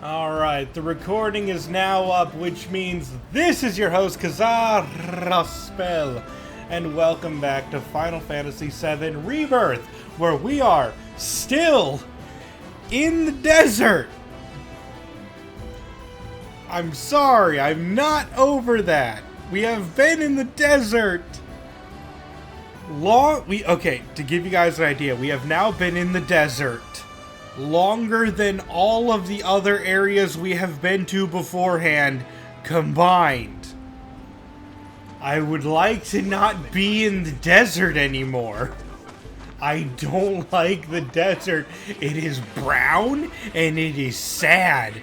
Alright, the recording is now up, which means this is your host, Kazaraspel, and welcome back to Final Fantasy VII Rebirth, where we are still in the desert. I'm sorry, I'm not over that. We have been in the desert okay, to give you guys an idea, we have now been in the desert longer than all of the other areas we have been to beforehand combined. I would like to not be in the desert anymore. I don't like the desert. It is brown and it is sad.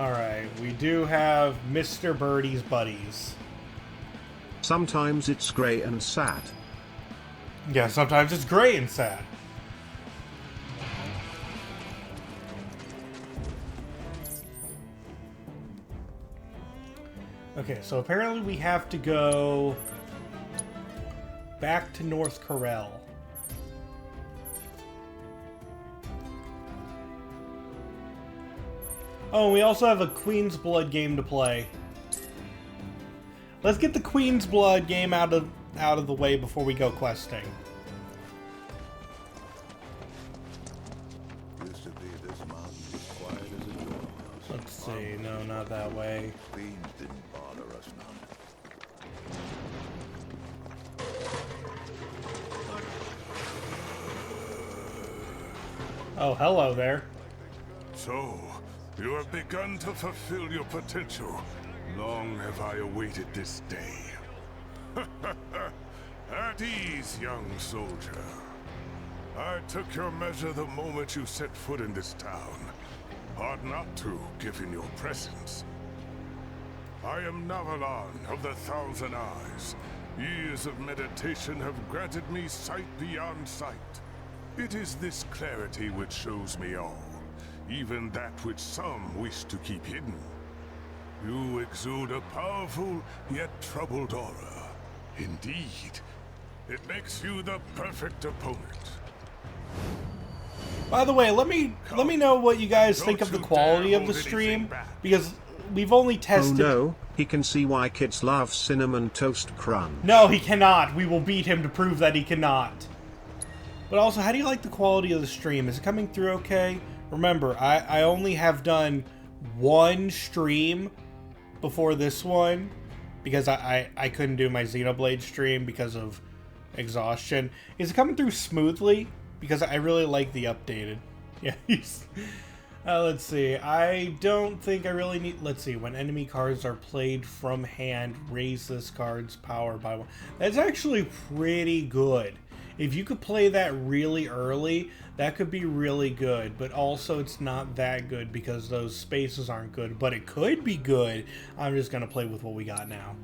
Alright, we do have Mr. Birdie's buddies. Sometimes it's grey and sad. Yeah, sometimes it's gray and sad. Okay, so apparently we have to go back to North Corel. Oh, we also have a Queen's Blood game to play. Let's get the Queen's Blood game out of the way before we go questing. Used to be this mountain as quiet as a dormouse. Let's see, no, not that way. Fiends didn't bother us none. Oh, hello there. So, you have begun to fulfill your potential. Long have I awaited this day. At ease, young soldier. I took your measure the moment you set foot in this town. Hard not to, given your presence. I am Navalon of the Thousand Eyes. Years of meditation have granted me sight beyond sight. It is this clarity which shows me all, even that which some wish to keep hidden. You exude a powerful, yet troubled aura. Indeed, it makes you the perfect opponent. By the way, let me know what you guys think of the quality of the stream, because we've only tested... Oh no, he can see why kids love Cinnamon Toast Crunch. No, he cannot. We will beat him to prove that he cannot. But also, how do you like the quality of the stream? Is it coming through okay? Remember, I only have done one stream before this one, because I couldn't do my Xenoblade stream because of exhaustion. Is it coming through smoothly? Because I really like the updated. Yeah, let's see. I don't think I really need... Let's see. When enemy cards are played from hand, raise this card's power by 1. That's actually pretty good. If you could play that really early, that could be really good. But also, it's not that good because those spaces aren't good. But it could be good. I'm just going to play with what we got now.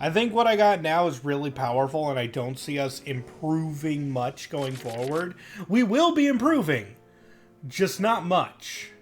I think what I got now is really powerful, and I don't see us improving much going forward. We will be improving, just not much.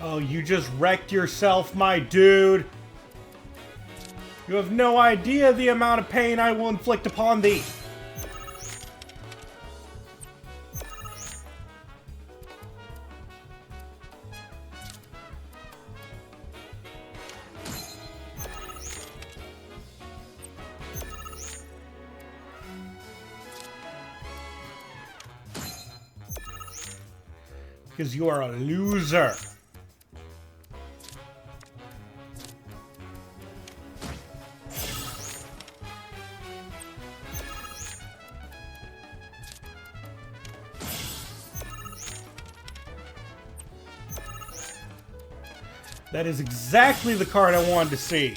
Oh, you just wrecked yourself, my dude. You have no idea the amount of pain I will inflict upon thee. Because you are a loser. That is exactly the card I wanted to see.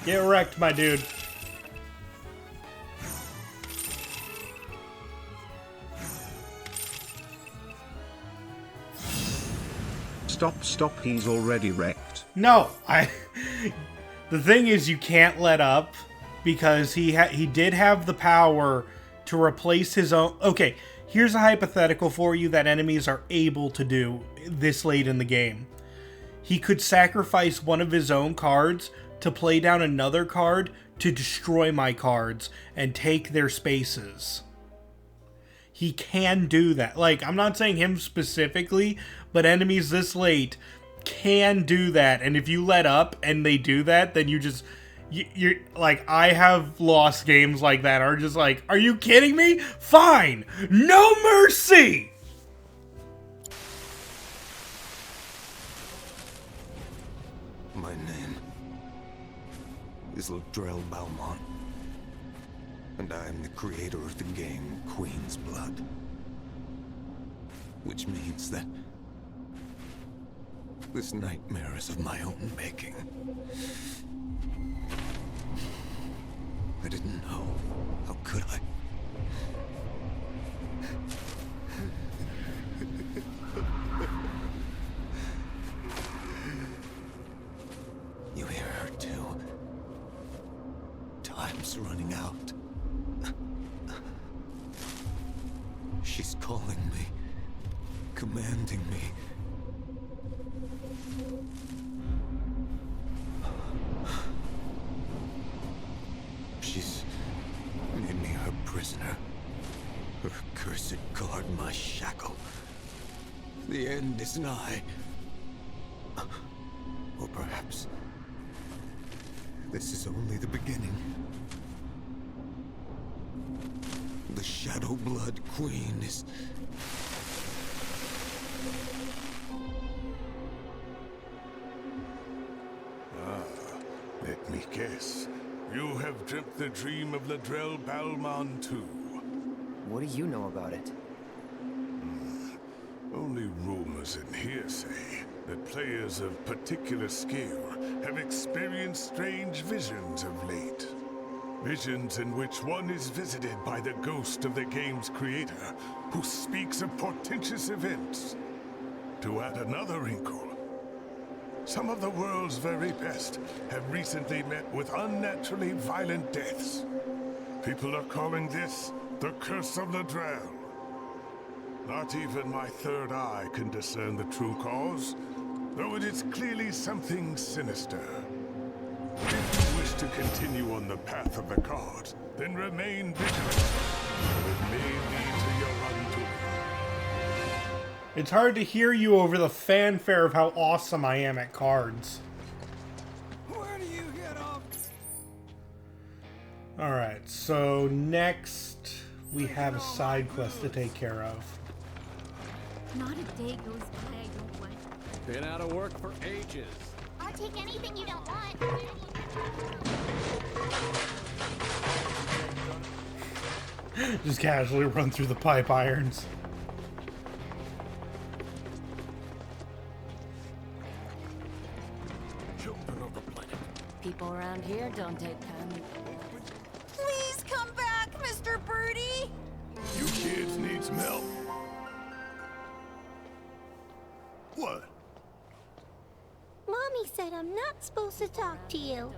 Get wrecked, my dude. Stop, he's already wrecked. No, the thing is, you can't let up because he did have the power to replace his own. Okay, here's a hypothetical for you that enemies are able to do this late in the game. He could sacrifice one of his own cards to play down another card to destroy my cards and take their spaces. He can do that. Like, I'm not saying him specifically, but enemies this late can do that. And if you let up and they do that, then you're like, I have lost games like that. Are just like, are you kidding me? Fine. No mercy. My name is Ladrell Balmont, and I am the creator of the game Queen's Blood. Which means that this nightmare is of my own making. I didn't know. How could I? You hear her too? Time's running out. She's calling me, commanding me. She's made me her prisoner. Her cursed guard, my shackle. The end is nigh. Or perhaps this is only the beginning. The Shadow Blood Queen is... Let me guess. You have dreamt the dream of Ladrell Balmont too. What do you know about it? Only rumors and hearsay that players of particular skill have experienced strange visions of late. Visions in which one is visited by the ghost of the game's creator, who speaks of portentous events. To add another wrinkle, some of the world's very best have recently met with unnaturally violent deaths. People are calling this the Curse of Ladrell. Not even my third eye can discern the true cause, though it is clearly something sinister. If you wish to continue on the path of the cards, then remain vigilant, or it may lead to your undoing. It's hard to hear you over the fanfare of how awesome I am at cards. Where do you get off? Alright, so next we have a side quest to take care of. Not a day goes by I don't want. Been out of work for ages. I'll take anything you don't want. Just casually run through the pipe irons. Children of the planet. People around here don't take kindly. Please come back, Mr. Birdie! You kids need some help. What? Mommy said I'm not supposed to talk to you.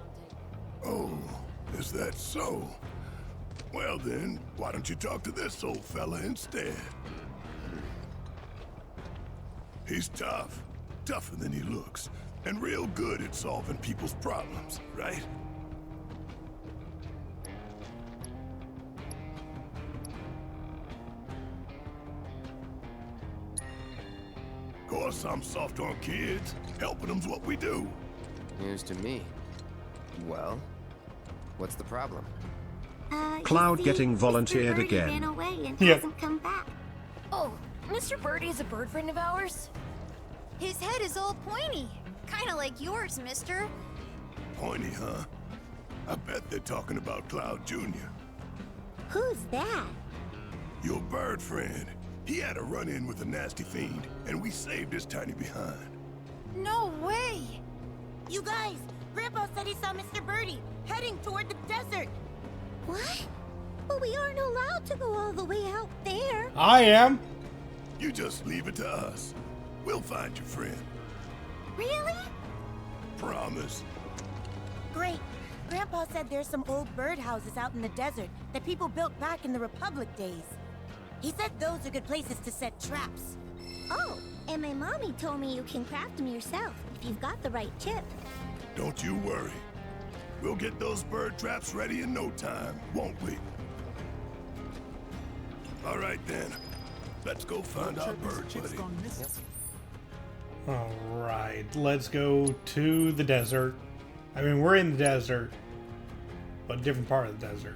Oh, is that so? Well then, why don't you talk to this old fella instead? He's tough. Tougher than he looks. And real good at solving people's problems, right? Of course, I'm soft on kids. Helping them's what we do. News to me. Well, what's the problem? Cloud you see, getting Mr. volunteered Birdie again. ran away and Yep. hasn't come back. Oh, Mr. Birdie is a bird friend of ours? His head is all pointy. Kinda like yours, mister. Pointy, huh? I bet they're talking about Cloud Jr. Who's that? Your bird friend. He had a run-in with a nasty fiend, and we saved his tiny behind. No way! You guys, Grandpa said he saw Mr. Birdie heading toward the desert. What? But we aren't allowed to go all the way out there. I am. You just leave it to us. We'll find your friend. Really? Promise. Great. Grandpa said there's some old birdhouses out in the desert that people built back in the Republic days. He said those are good places to set traps. Oh, and my mommy told me you can craft them yourself if you've got the right chip. Don't you worry. We'll get those bird traps ready in no time, won't we? All right then. Let's go find our bird buddy. All right, let's go to the desert. I mean, we're in the desert, but a different part of the desert.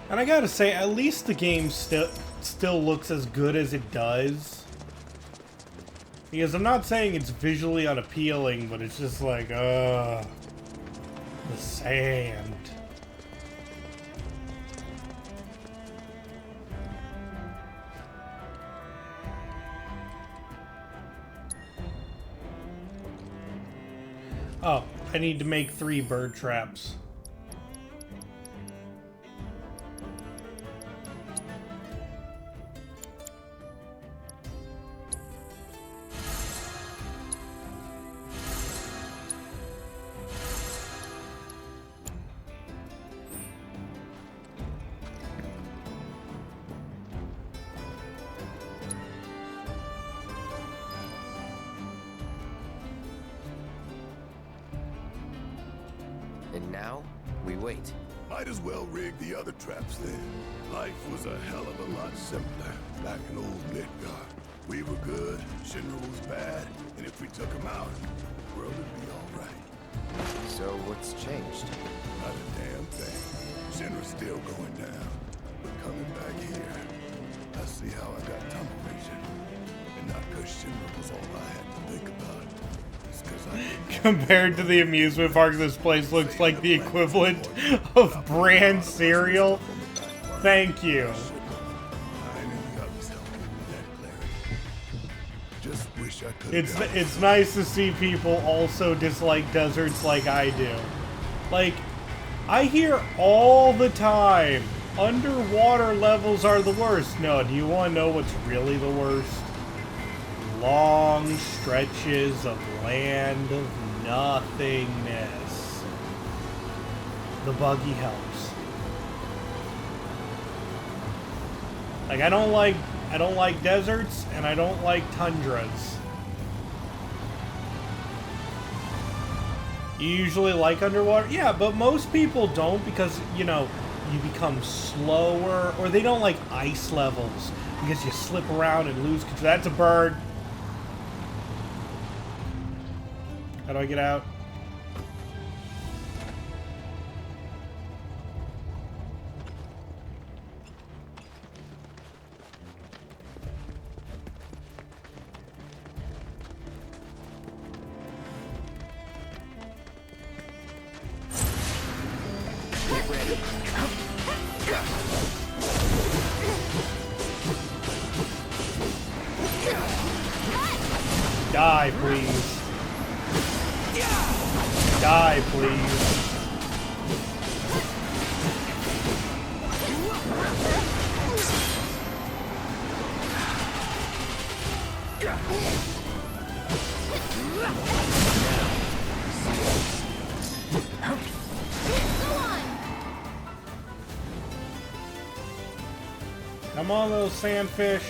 And I gotta say, at least the game still looks as good as it does. Because I'm not saying it's visually unappealing, but it's just like, the sand. Oh, I need to make 3 bird traps. And now, we wait. Might as well rig the other traps then. Life was a hell of a lot simpler back in old Midgard. We were good, Shinra was bad, and if we took him out, the world would be all right. So what's changed? Not a damn thing. Shinra's still going down, but coming back here, I see how I got tunnel vision. And not because Shinra was all I had to think about. It's because I didn't. Compared to the amusement park, this place looks like the equivalent of brand cereal. Thank you. It's nice to see people also dislike deserts like I do. Like, I hear all the time, underwater levels are the worst. No, do you want to know what's really the worst? Long stretches of land of nothingness. The buggy helps. Like, I don't like deserts, and I don't like tundras. You usually like underwater? Yeah, but most people don't because, you know, you become slower, or they don't like ice levels because you slip around and lose control. That's a bird. How do I get out? Die, please. Die, please. Come on, little sandfish.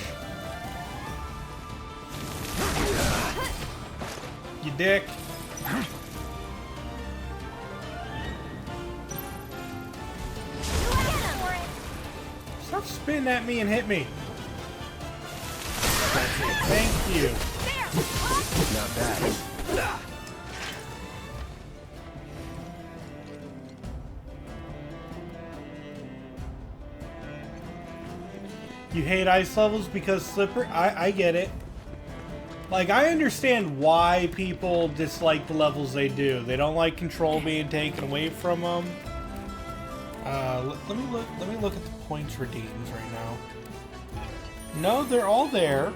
You dick. Stop spitting at me and hit me. Thank you. Not bad. You hate ice levels because slippery? I get it. Like, I understand why people dislike the levels they do. They don't like control being taken away from them. Let me look at the points redeems right now. No, they're all there.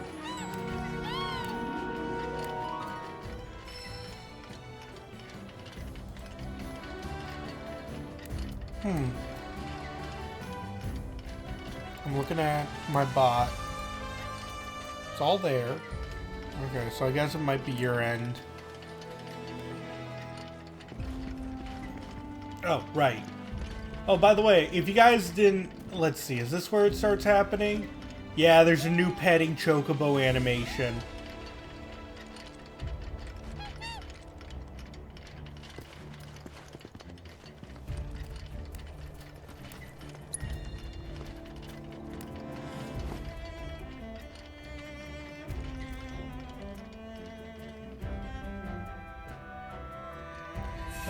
I'm looking at my bot. It's all there. Okay, so I guess it might be your end. Oh, right. Oh, by the way, if you guys didn't... Let's see, is this where it starts happening? Yeah, there's a new petting chocobo animation.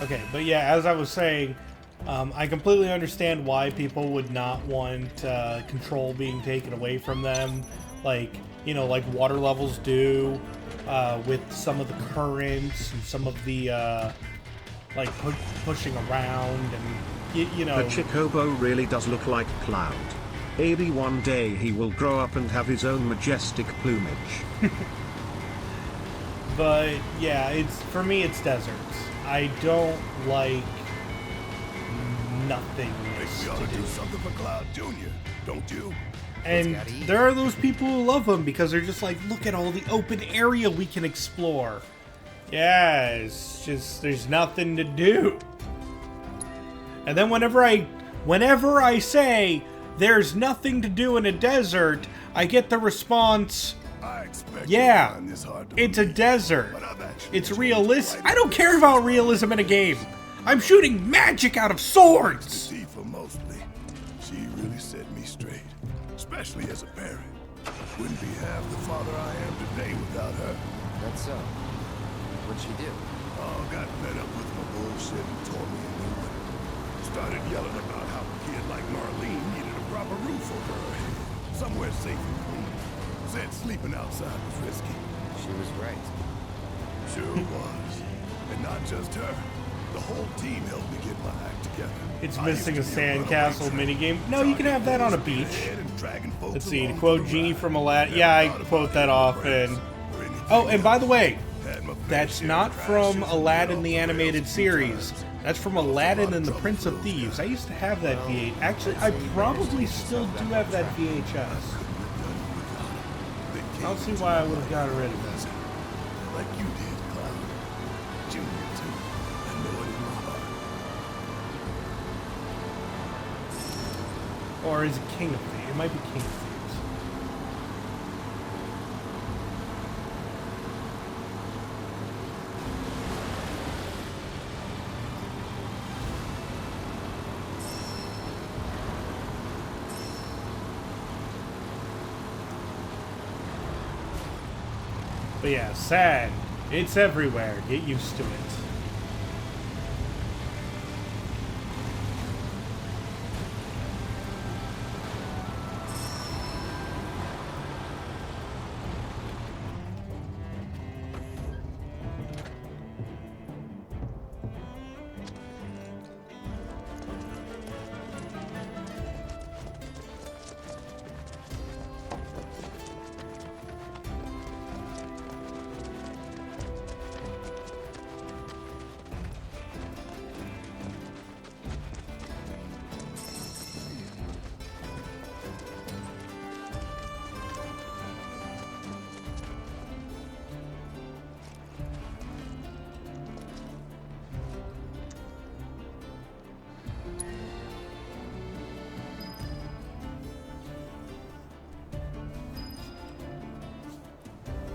Okay, but yeah, as I was saying, I completely understand why people would not want control being taken away from them, like, you know, like water levels do, with some of the currents and some of the, like, pushing around and, you know... The Chocobo really does look like Cloud. Maybe one day he will grow up and have his own majestic plumage. But, yeah, for me, it's deserts. I don't like nothingness. We ought to do something for Cloud Jr., don't you? And there are those people who love them because they're just like, look at all the open area we can explore. Yeah, it's just, there's nothing to do. And then whenever I say there's nothing to do in a desert, I get the response, yeah, it's a desert. It's realistic. I don't care about realism in a game. I'm shooting magic out of swords. Tifa mostly. She really set me straight, especially as a parent. Wouldn't be half the father I am today without her. That's so. What'd she do? Oh, got fed up with my bullshit and tore me a new one. Started yelling about how a kid like Marlene needed a proper roof over her head, somewhere safe and clean. Said sleeping outside was risky. She was right. Sure was. And not just her. The whole team helped me get my act together. It's missing a sandcastle minigame. No, you can have that on a beach. Let's see, to quote Genie from Aladdin. Yeah, I quote that often. Oh, and by the way, that's not from Aladdin the Animated Series. That's from Aladdin and the Prince of Thieves. I used to have that VHS. Actually, I probably still do have that VHS. I don't see why I would have gotten rid of this. Like you did, Cloud. Junior, too. I know it in my heart. Or is it King of Thieves? It might be King of Thieves. But yeah, sand. It's everywhere. Get used to it.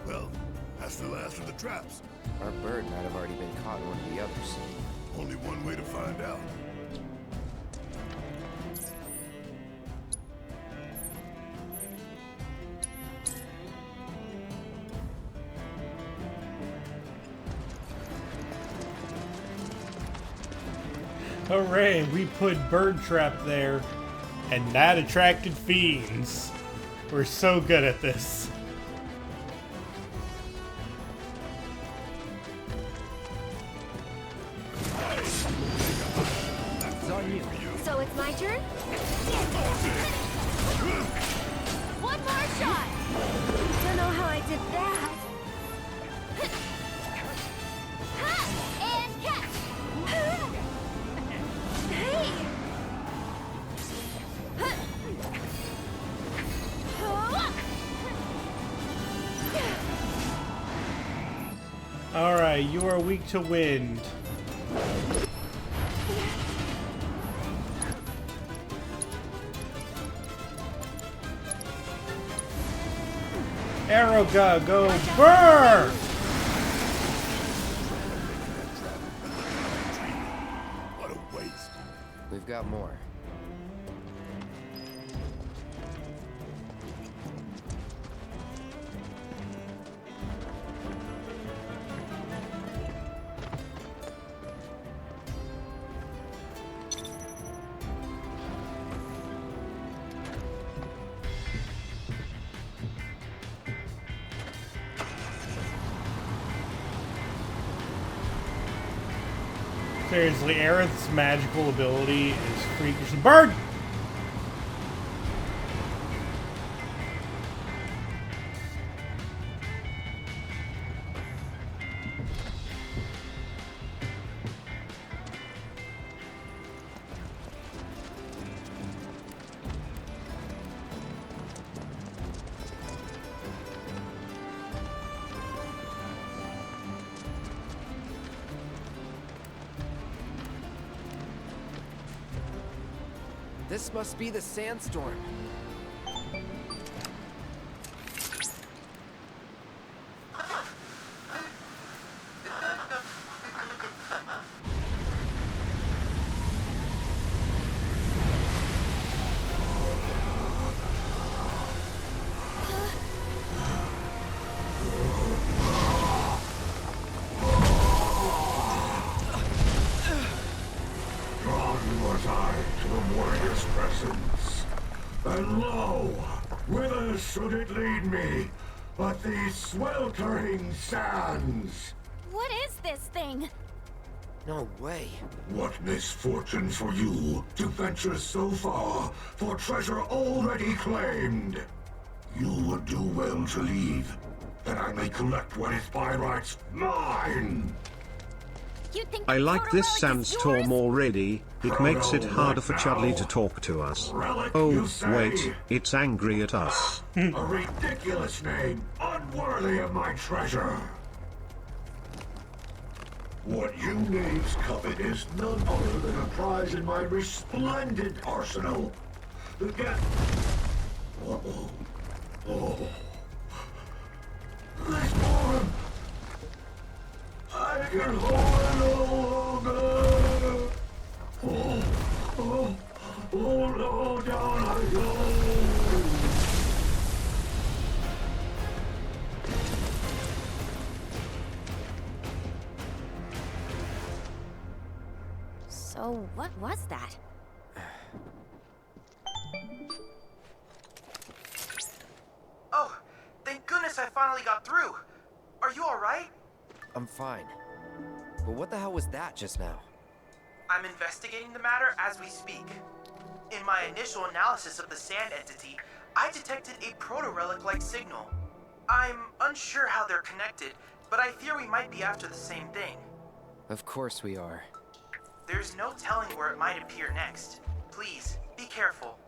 Well, that's the last of the traps. Our bird might have already been caught in one of the others. Only one way to find out. Hooray, we put bird trap there, and that attracted fiends. We're so good at this. So it's my turn? One more shot! Don't know how I did that. And catch! Hey! Alright, you are weak to wind. Aeroga, go burn! What a waste. We've got more. Seriously, Aerith's magical ability is freakish. Bird! This must be the sandstorm. Drawn was I to the warrior's presence, and lo, whither should it lead me but these sweltering sands? What is this thing? No way. What misfortune for you to venture so far for treasure already claimed. You would do well to leave, that I may collect what is by rights mine. You think I the like proto this relic is sandstorm yours? already. It makes it harder for Chudley to talk to us. Relic, Oh, you say? wait, it's angry at us. A ridiculous name, unworthy of my treasure. What you knaves covet is none other than a prize in my resplendent arsenal. The get... Uh-oh. Oh. This form! I can hold it no longer! Oh, oh, oh no, down I go! So what was that? Oh, thank goodness I finally got through. Are you alright? I'm fine. But what the hell was that just now? I'm investigating the matter as we speak. In my initial analysis of the sand entity, I detected a proto-relic-like signal. I'm unsure how they're connected, but I fear we might be after the same thing. Of course we are. There's no telling where it might appear next. Please, be careful.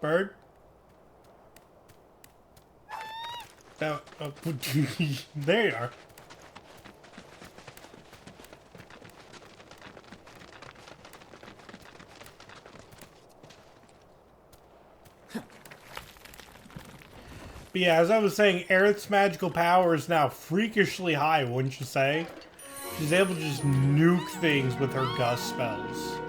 Bird? That, there you are. But yeah, as I was saying, Aerith's magical power is now freakishly high, wouldn't you say? She's able to just nuke things with her gust spells.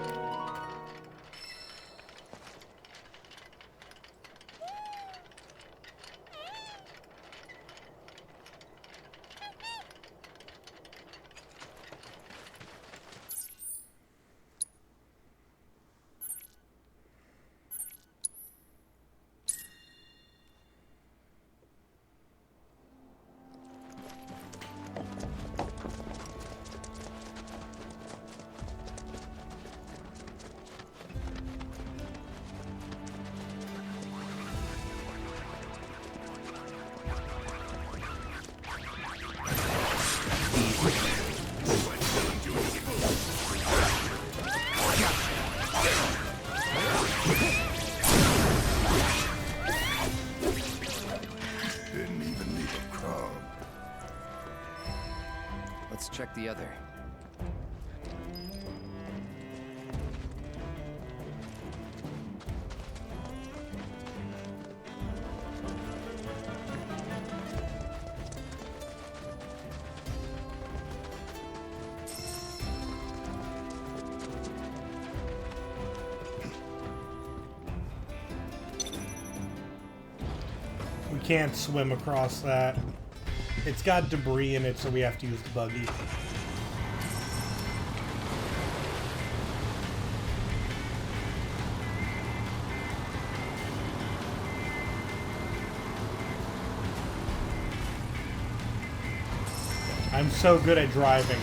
Didn't even leave a crumb. Let's check the other. We can't swim across that. It's got debris in it, so we have to use the buggy. I'm so good at driving.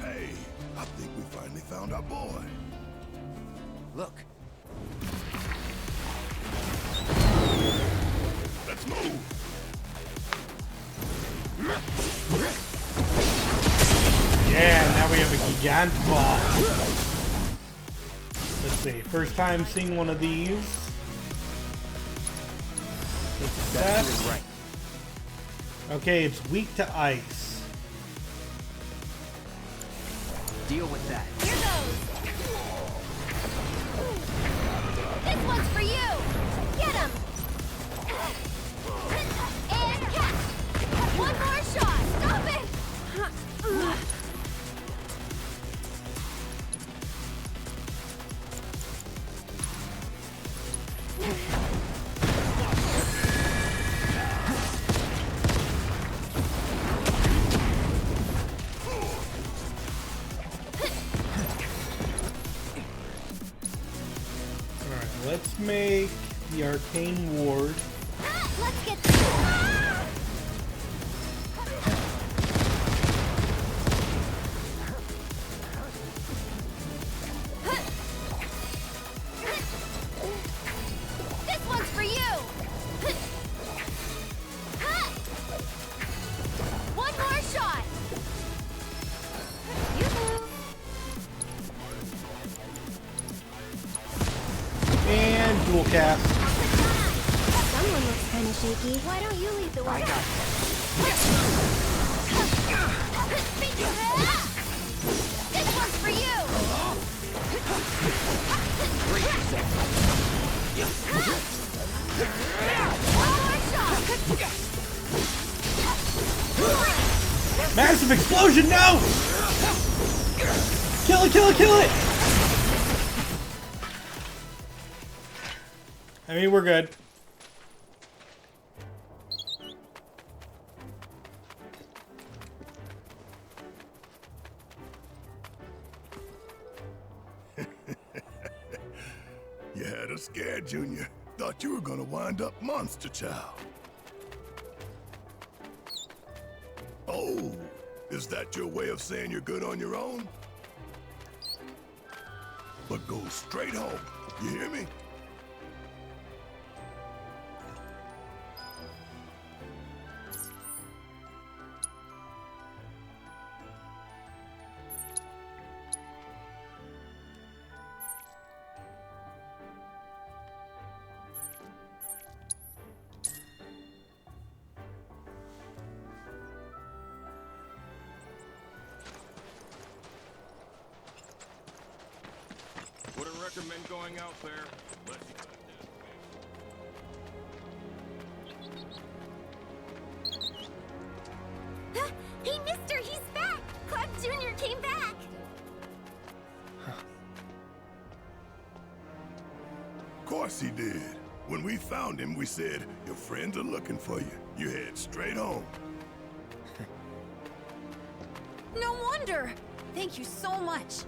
Hey, I think we finally found our boy. Look. Let's move. Yeah, now we have a gigant ball. Let's see. First time seeing one of these. Success. Right. Okay, it's weak to ice. Deal with that. Here goes. This one's for you. Get him. And catch. One more shot. Stop it. Alright, let's make the arcane ward. Let's get this. This one's for you. One more shot. And dual cast. Someone looks kind of shaky. Why don't you lead the way? This one's for you. One more shot. Massive explosion, no! Kill it, kill it, kill it! I mean, we're good. You had us scared, Junior. Thought you were gonna wind up Monster Child. Oh, is that your way of saying you're good on your own? But go straight home, you hear me? Wouldn't recommend going out there unless you got Hey, mister, he's back! Cloud Jr. came back! Of course he did. When we found him, we said, your friends are looking for you. You head straight home. No wonder! Thank you so much.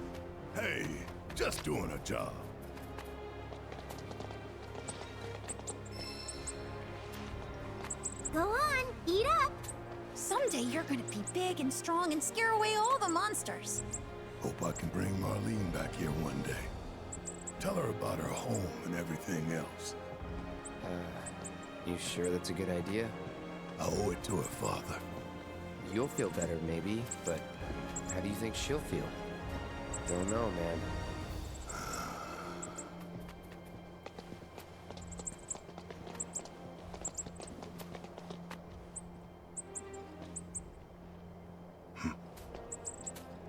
Hey, just doing a job. Go on, eat up. Someday you're gonna be big and strong and scare away all the monsters. Hope I can bring Marlene back here one day. Tell her about her home and everything else. You sure that's a good idea? I owe it to her father. You'll feel better, maybe, but how do you think she'll feel? Don't know, man.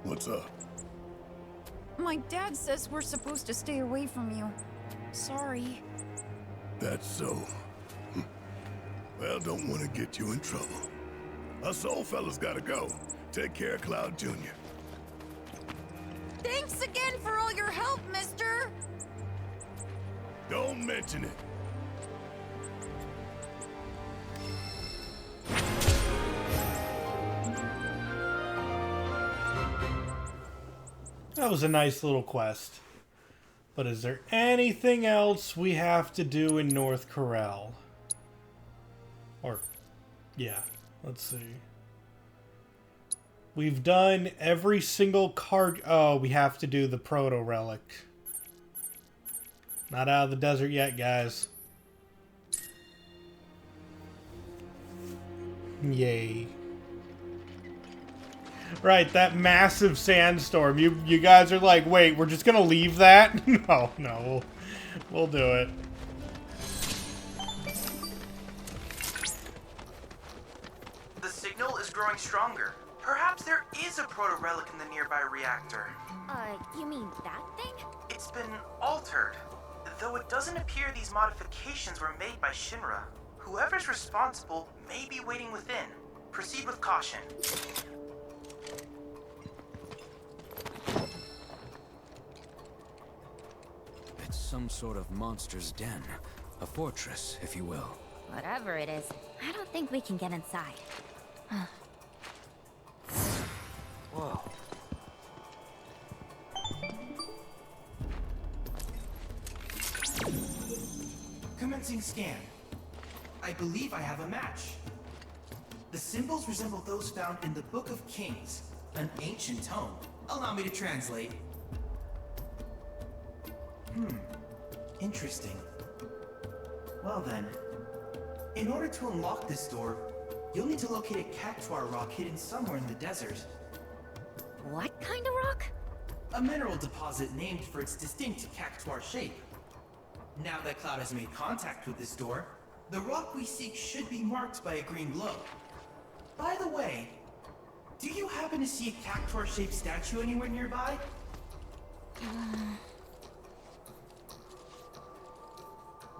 What's up? My dad says we're supposed to stay away from you. Sorry. That's so. Well, don't want to get you in trouble. Us old fellas gotta go. Take care of Cloud Jr. Thanks again for all your help, mister! Don't mention it. That was a nice little quest. But is there anything else we have to do in North Corel? Or, yeah, let's see. We've done every single card. Oh, we have to do the proto relic. Not out of the desert yet, guys. Yay. Right, that massive sandstorm. You guys are like, wait, we're just gonna leave that? No, we'll do it. The signal is growing stronger. Perhaps there is a proto-relic in the nearby reactor. You mean that thing? It's been altered, though it doesn't appear these modifications were made by Shinra. Whoever's responsible may be waiting within. Proceed with caution. It's some sort of monster's den. A fortress, if you will. Whatever it is, I don't think we can get inside. Whoa. Commencing scan. I believe I have a match. The symbols resemble those found in the Book of Kings, an ancient tome. Allow me to translate. Interesting. Well then, in order to unlock this door, you'll need to locate a cactuar rock hidden somewhere in the desert. What kind of rock? A mineral deposit named for its distinct cactuar shape. Now that Cloud has made contact with this door, the rock we seek should be marked by a green glow. By the way, do you happen to see a cactuar-shaped statue anywhere nearby?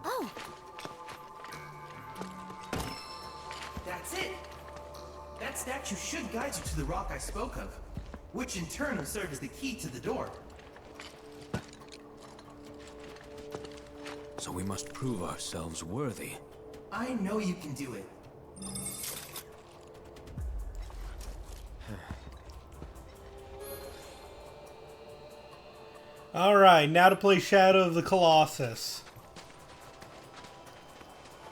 Oh! That's it! That statue should guide you to the rock I spoke of, which in turn will serve as the key to the door. So we must prove ourselves worthy. I know you can do it. Alright, now to play Shadow of the Colossus.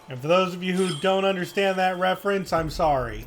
And for those of you who don't understand that reference, I'm sorry.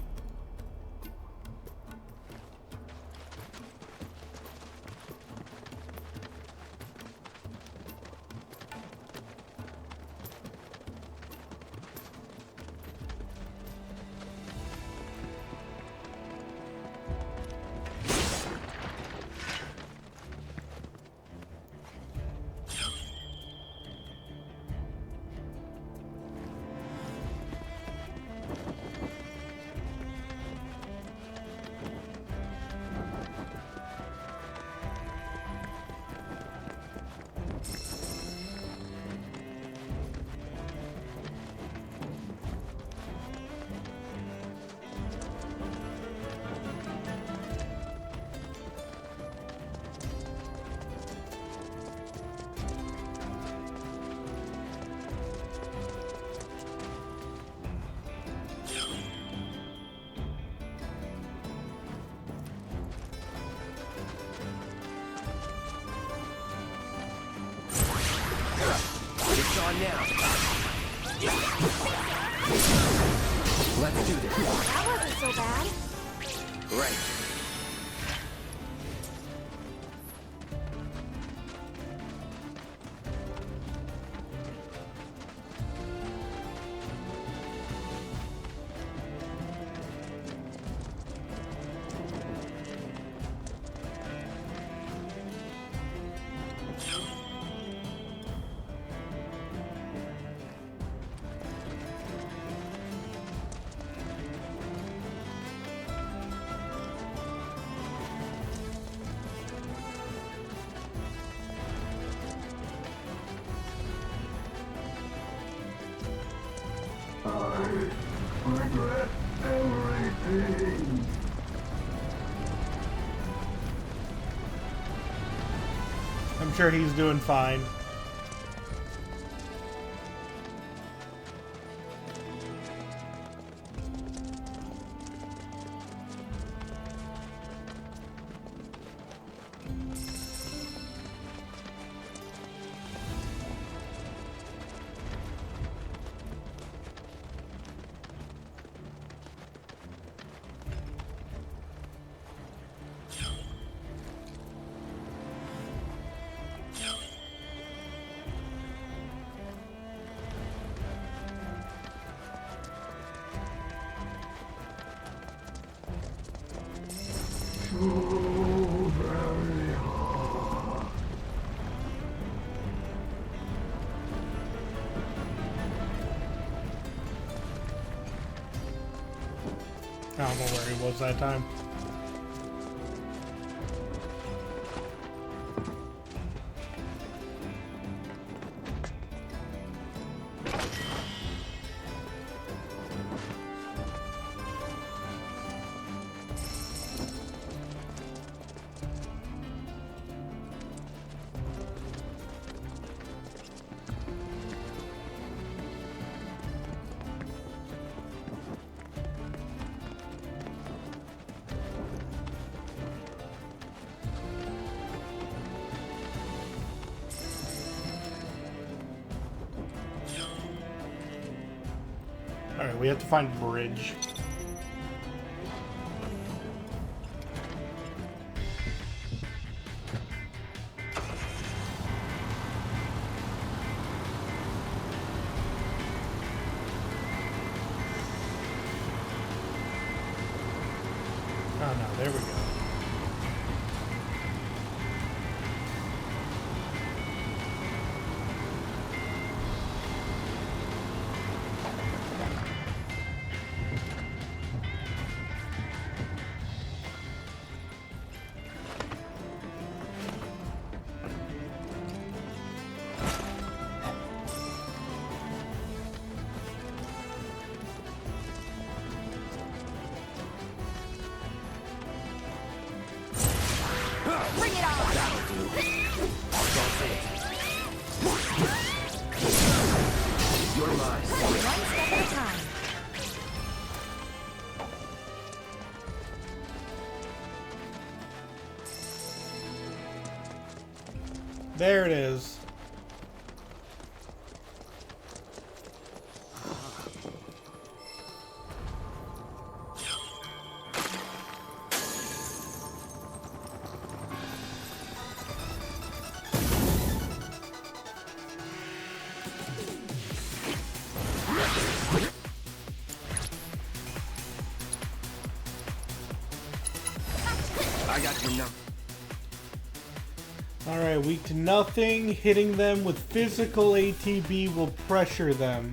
on now. Let's do this. That wasn't so bad. Right. Regret everything. I'm sure he's doing fine. I don't know where he was that time. Alright, we have to find a bridge. Oh no, there we go. Bring it on! You're mine. One step at a time. There it is. I got you now. Alright, weak to nothing. Hitting them with physical ATB will pressure them.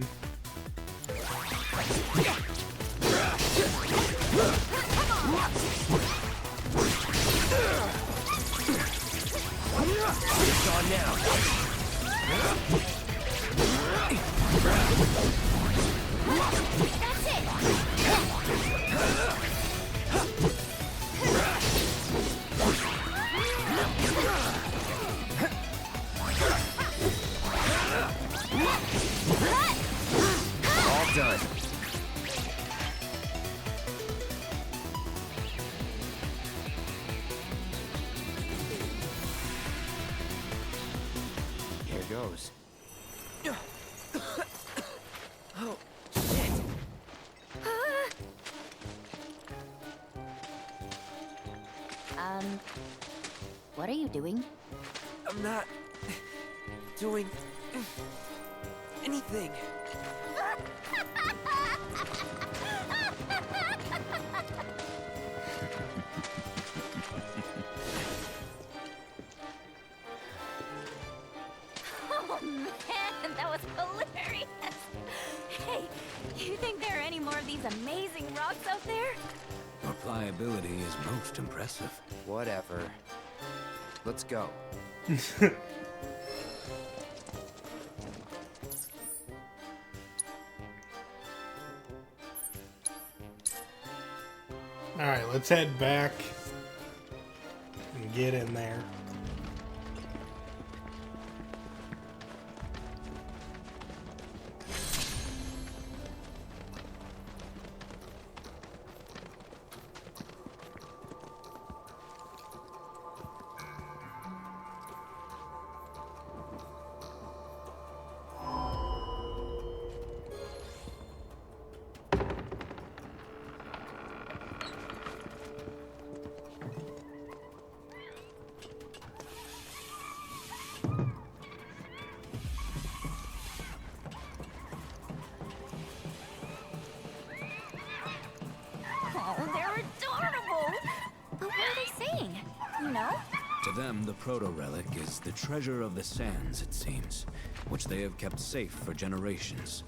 It's on now. That's it! What are you doing? I'm not doing anything. Oh man, that was hilarious! Hey, you think there are any more of these amazing rocks out there? Your pliability is most impressive. Whatever. Let's go. Alright, let's head back and get in there. Oh, they're adorable! But what are they saying? You know? To them, the proto-relic is the treasure of the sands, it seems, which they have kept safe for generations.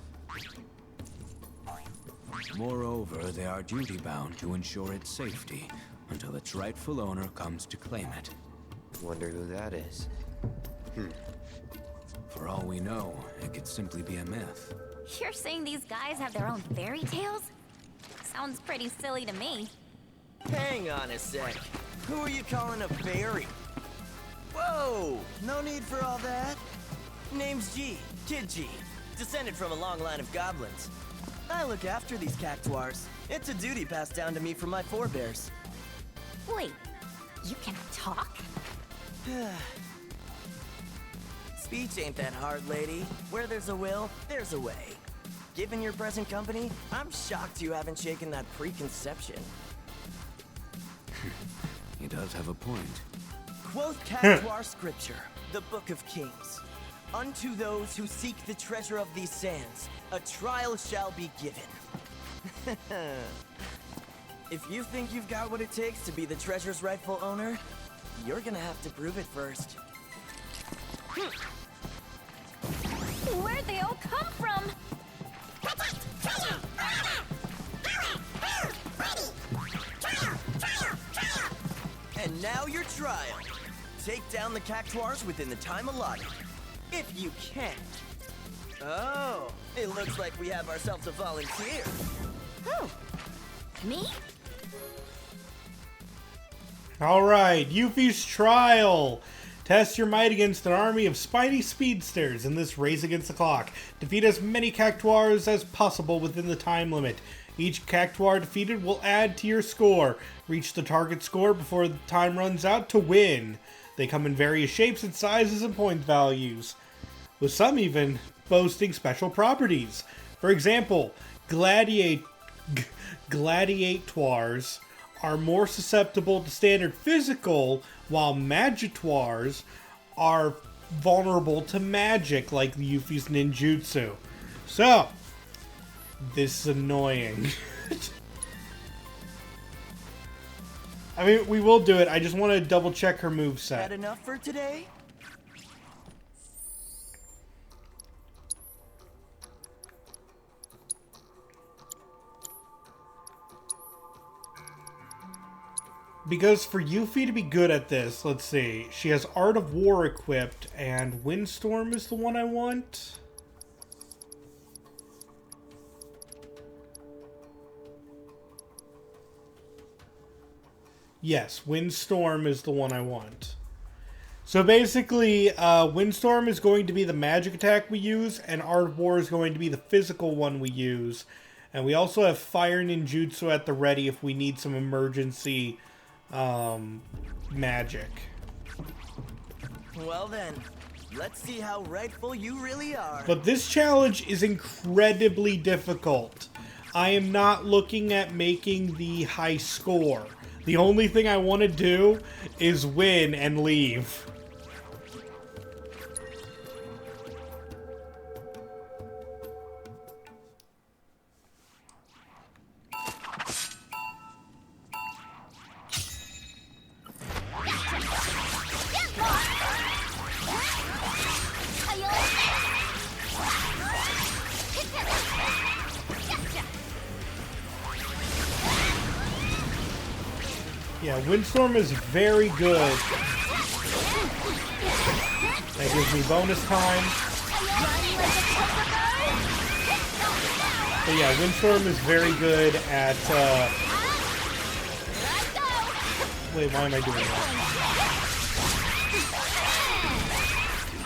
Moreover, they are duty-bound to ensure its safety until its rightful owner comes to claim it. Wonder who that is. For all we know, it could simply be a myth. You're saying these guys have their own fairy tales? Sounds pretty silly to me. Hang on a sec. Who are you calling a fairy? Whoa! No need for all that. Name's G, Kid G. Descended from a long line of goblins. I look after these cactuars. It's a duty passed down to me from my forebears. Wait, you can talk? Speech ain't that hard, lady. Where there's a will, there's a way. Given your present company, I'm shocked you haven't shaken that preconception. He does have a point. Quote Cactuar scripture, the Book of Kings. Unto those who seek the treasure of these sands, a trial shall be given. If you think you've got what it takes to be the treasure's rightful owner, you're gonna have to prove it first. Where'd they all come from? And now your trial. Take down the cactuars within the time allotted. If you can. Oh, it looks like we have ourselves a volunteer. Who? Me? Alright, Yuffie's trial! Test your might against an army of spiny speedsters in this race against the clock. Defeat as many cactuars as possible within the time limit. Each cactuar defeated will add to your score. Reach the target score before the time runs out to win. They come in various shapes and sizes and point values, with some even boasting special properties. For example, gladiators are more susceptible to standard physical, while magitoires are vulnerable to magic, like Yuffie's ninjutsu. So, this is annoying. I mean, we will do it. I just want to double check her moveset. That enough for today? Because for Yuffie to be good at this, let's see. She has Art of War equipped, and Windstorm is the one I want. Yes, Windstorm is the one I want. So basically, Windstorm is going to be the magic attack we use, and Art of War is going to be the physical one we use. And we also have Fire Ninjutsu at the ready if we need some emergency magic. Well then, let's see how rightful you really are. But this challenge is incredibly difficult. I am not looking at making the high score. The only thing I want to do is win and leave. Yeah, Windstorm is very good. That gives me bonus time. But yeah, Windstorm is very good at, wait, why am I doing that?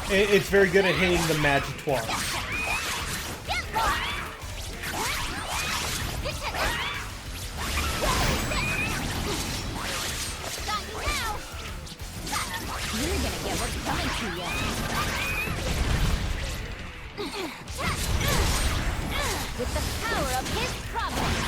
It's very good at hitting the Magitoires. With the power of his providence.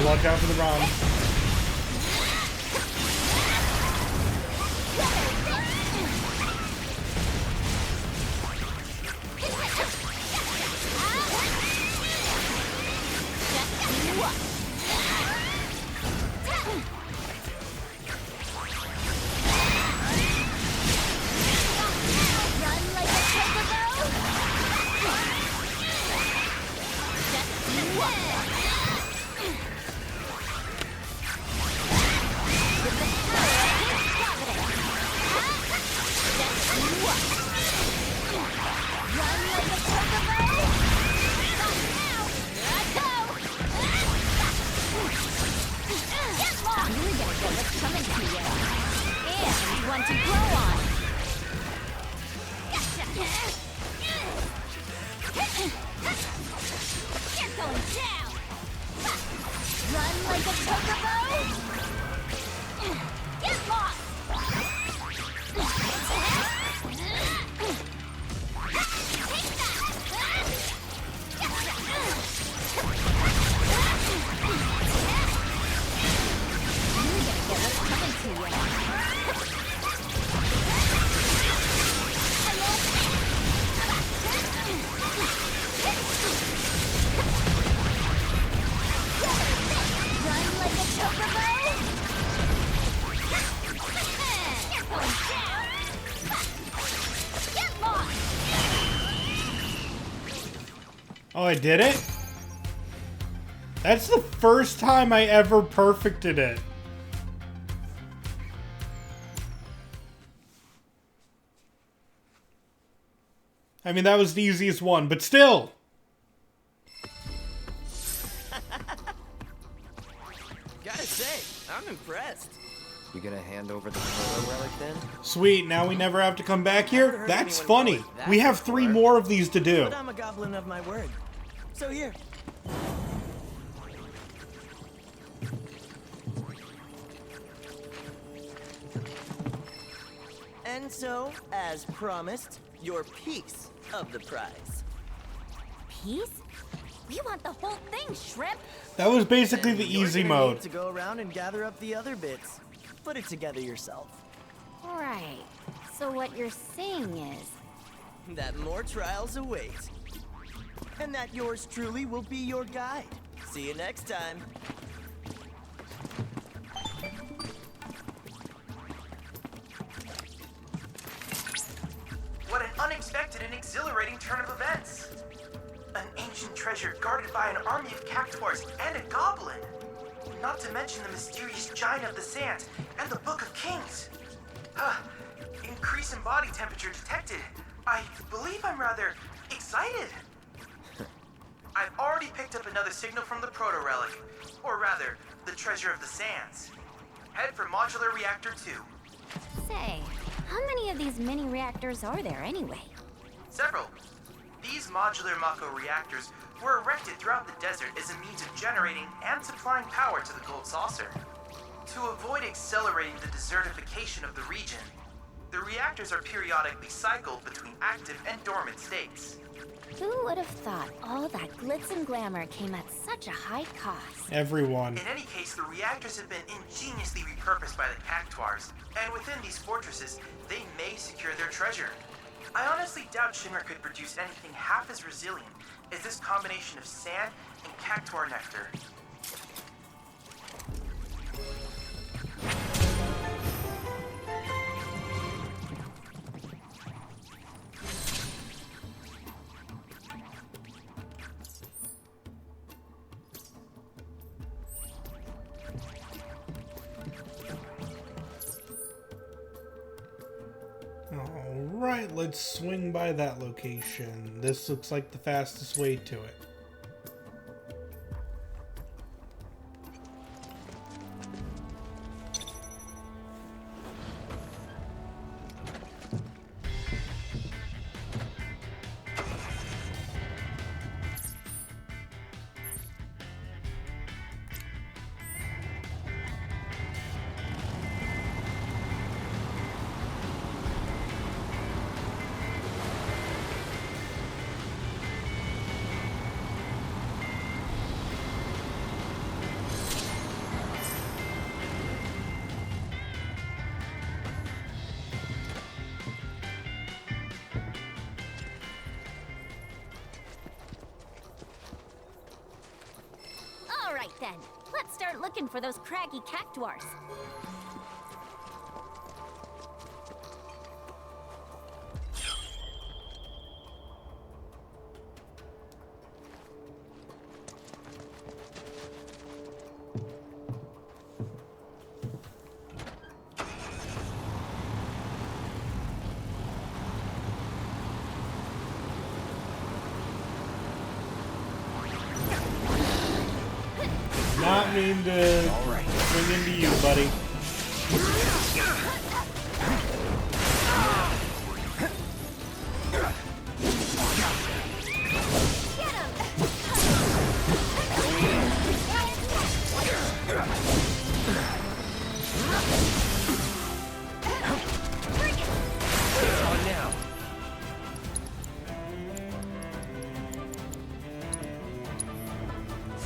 Watch out for the ROM. Oh, I did it? That's the first time I ever perfected it. I mean, that was the easiest one, but still! Gotta say, I'm impressed. You gonna hand over the proto relic then? Sweet, now we never have to come back here? That's funny. We have 3 more of these to do. But I'm a goblin of my word. So here. And so, as promised, your piece of the prize. Piece? We want the whole thing, Shrimp. That was basically the You're easy gonna mode. need to go around and gather up the other bits. Put it together yourself. Right. So what you're saying is that more trials await. And that yours truly will be your guide. See you next time. What an unexpected and exhilarating turn of events! An ancient treasure guarded by an army of cactuars and a goblin! Not to mention the mysterious giant of the sands and the Book of Kings! Increase in body temperature detected. I believe I'm rather excited. I've already picked up another signal from the proto-relic, or rather, the treasure of the sands. Head for modular reactor 2. Say, how many of these mini reactors are there anyway? Several. These modular Mako reactors were erected throughout the desert as a means of generating and supplying power to the Gold Saucer. To avoid accelerating the desertification of the region, the reactors are periodically cycled between active and dormant states. Who would have thought all that glitz and glamour came at such a high cost? Everyone. In any case, the reactors have been ingeniously repurposed by the Cactuars, and within these fortresses, they may secure their treasure. I honestly doubt Shinra could produce anything half as resilient as this combination of sand and Cactuar nectar. Alright, let's swing by that location. This looks like the fastest way to it. Alright then, let's start looking for those craggy Cactuars. Not mean to swing into you, buddy.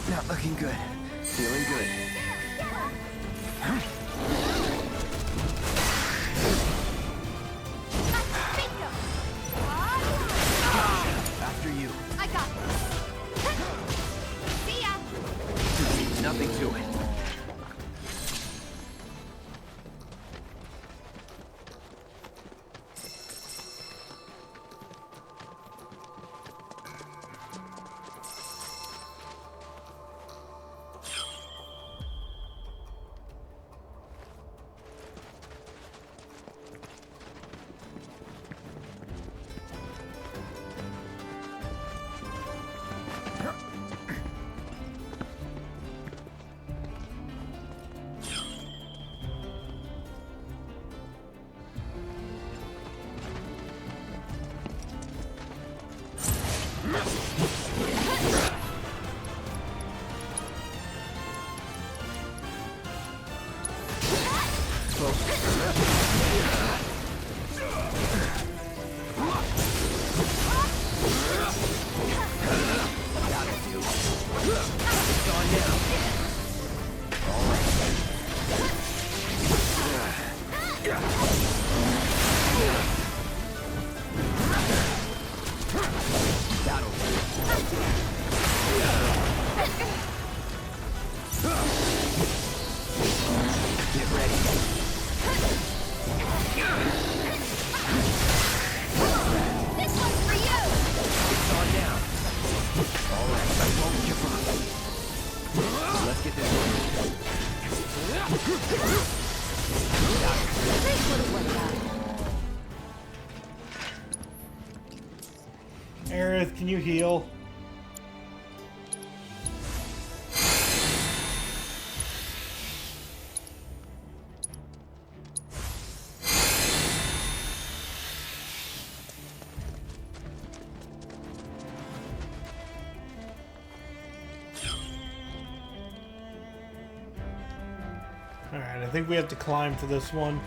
Not looking good. Feeling good. After you. I got this. See ya. Nothing to it. Aerith, can you heal? I think we have to climb for this one.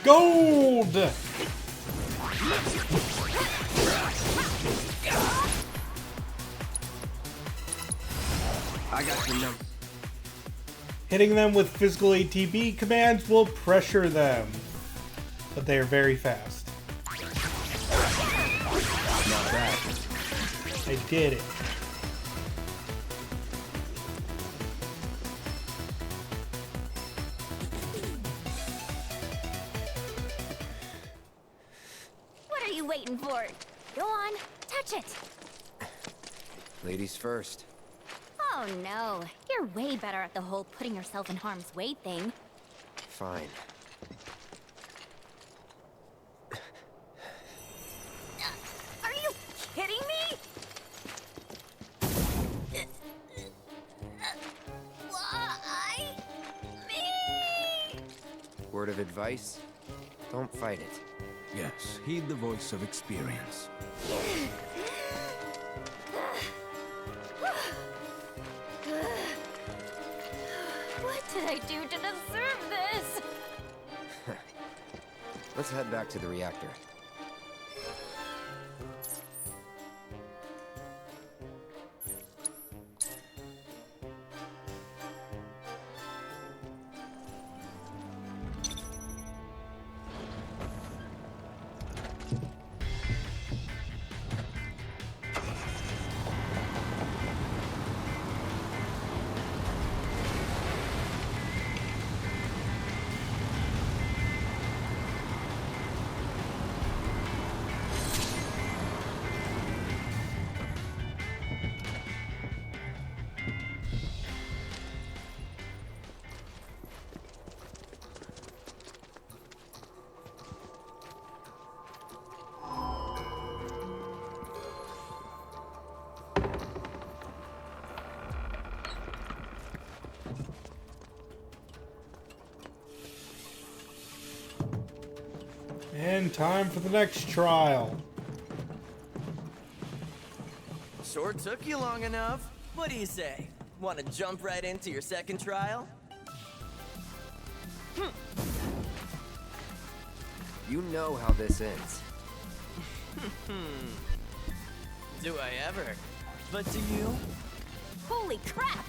Gold! I got you now. Hitting them with physical ATB commands will pressure them, but they are very fast. Not bad. I did it. What are you waiting for? Go on, touch it. Ladies first. Oh no, you're way better at the whole putting yourself in harm's way thing. Fine. Are you kidding me? Why me? Word of advice? Don't fight it. Yes, heed the voice of experience. What did I do to deserve this? Let's head back to the reactor. And time for the next trial. Sure took you long enough. What do you say? Want to jump right into your second trial? You know how this ends. Do I ever? But do you? Holy crap!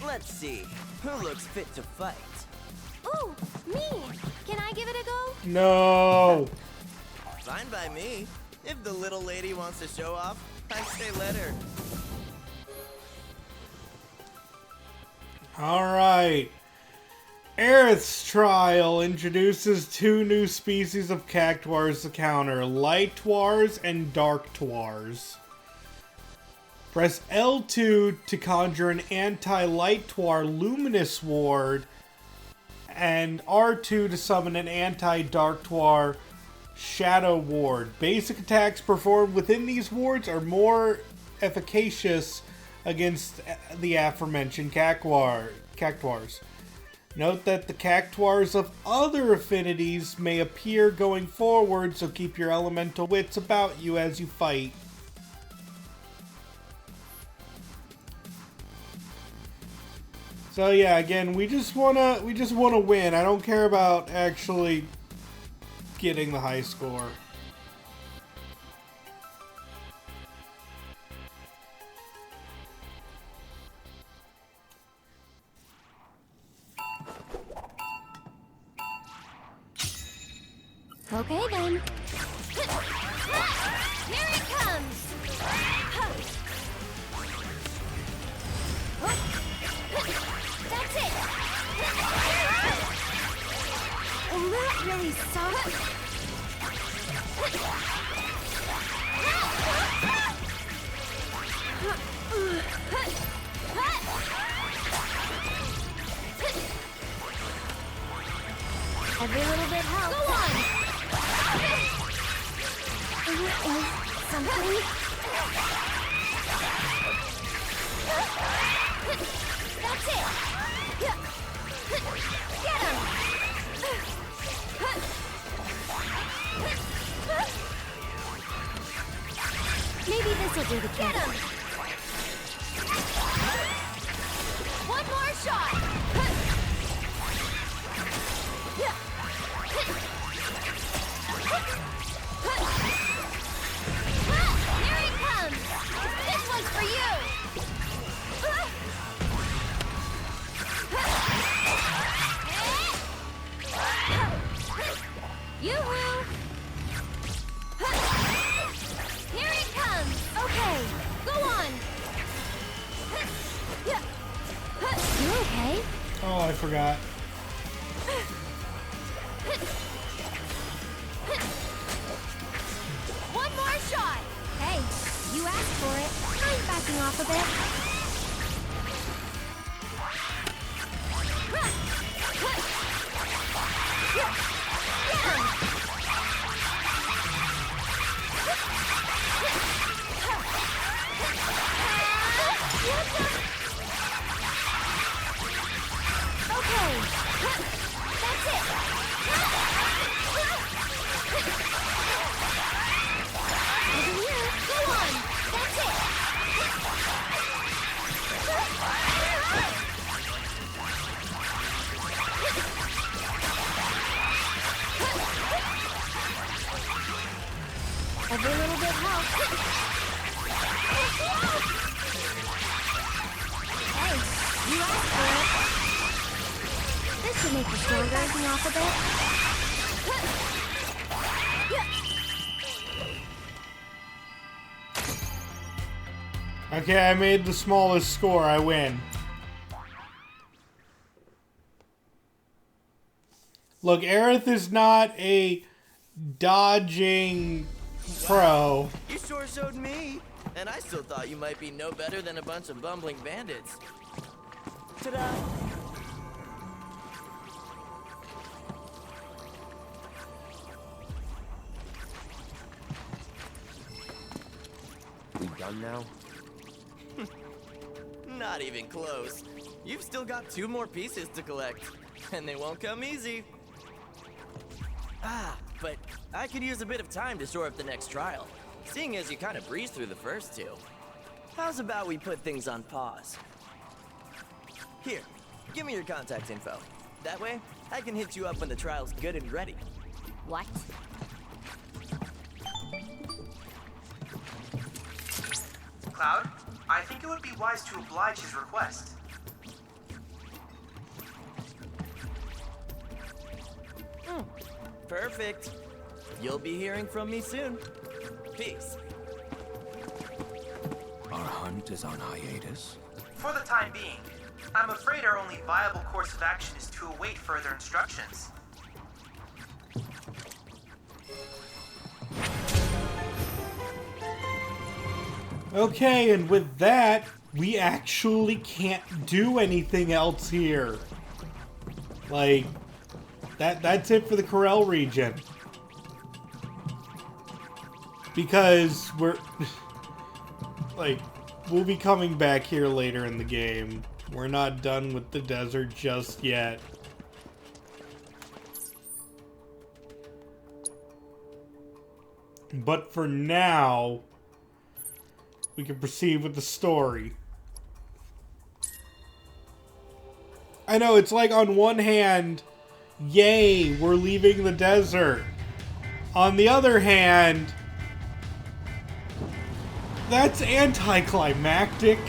Let's see. Who looks fit to fight? Ooh, me! Can I give it a go? No! Fine by me. If the little lady wants to show off, I say let her. Alright. Aerith's trial introduces two new species of cactuars to counter, light twars and dark twars. Press L2 to conjure an anti-light twar luminous ward, and R2 to summon an anti-dark twar shadow ward. Basic attacks performed within these wards are more efficacious against the aforementioned cactuars. Note that the cactuars of other affinities may appear going forward, so keep your elemental wits about you as you fight. So yeah, again, we just wanna win. I don't care about actually getting the high score. Okay then. Here it comes! That's it! And that really sucks. Every little bit helps. Go on! Something? That's it! Get him! Maybe this'll do the trick. Get him! One more shot! Here it comes! This one's for you! Yoo-hoo! Here it comes! Okay, go on! You okay? Oh, I forgot. One more shot! Hey, you asked for it. I'm backing off a bit. Okay, that's it! Over here. Go on! That's it! Every little bit helps. Hey, you asked for it. This should make you stronger. Backing off a bit. Okay, I made the smallest score. I win. Look, Aerith is not a dodging pro. You sure showed me. And I still thought you might be no better than a bunch of bumbling bandits. Ta-da! We done now? Not even close. You've still got 2 more pieces to collect, and they won't come easy. Ah, but I could use a bit of time to shore up the next trial, seeing as you kind of breezed through the first 2. How's about we put things on pause? Here, give me your contact info. That way, I can hit you up when the trial's good and ready. What? Cloud, I think it would be wise to oblige his request. Perfect. You'll be hearing from me soon. Peace. Our hunt is on hiatus. For the time being, I'm afraid our only viable course of action is to await further instructions. Okay, and with that, we actually can't do anything else here. Like, that's it for the Corel region. Because we're... like, we'll be coming back here later in the game. We're not done with the desert just yet. But for now, we can proceed with the story. I know, it's like on one hand, yay, we're leaving the desert. On the other hand, that's anticlimactic.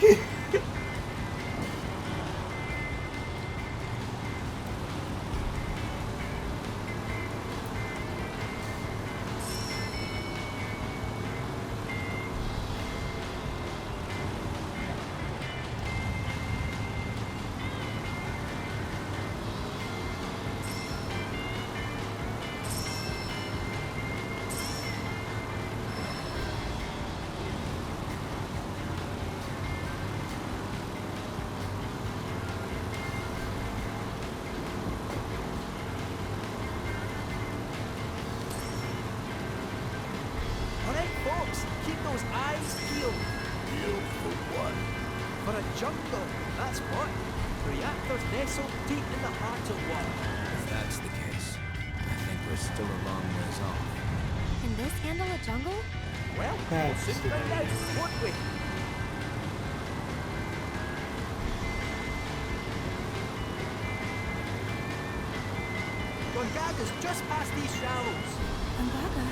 jungle, that's what. The reactor's nestled deep in the heart of one. If that's the case, I think we're still a long ways off. Can this handle a jungle? Well, we'll soon find out, won't we? Gongaga's just past these shallows. Gongaga?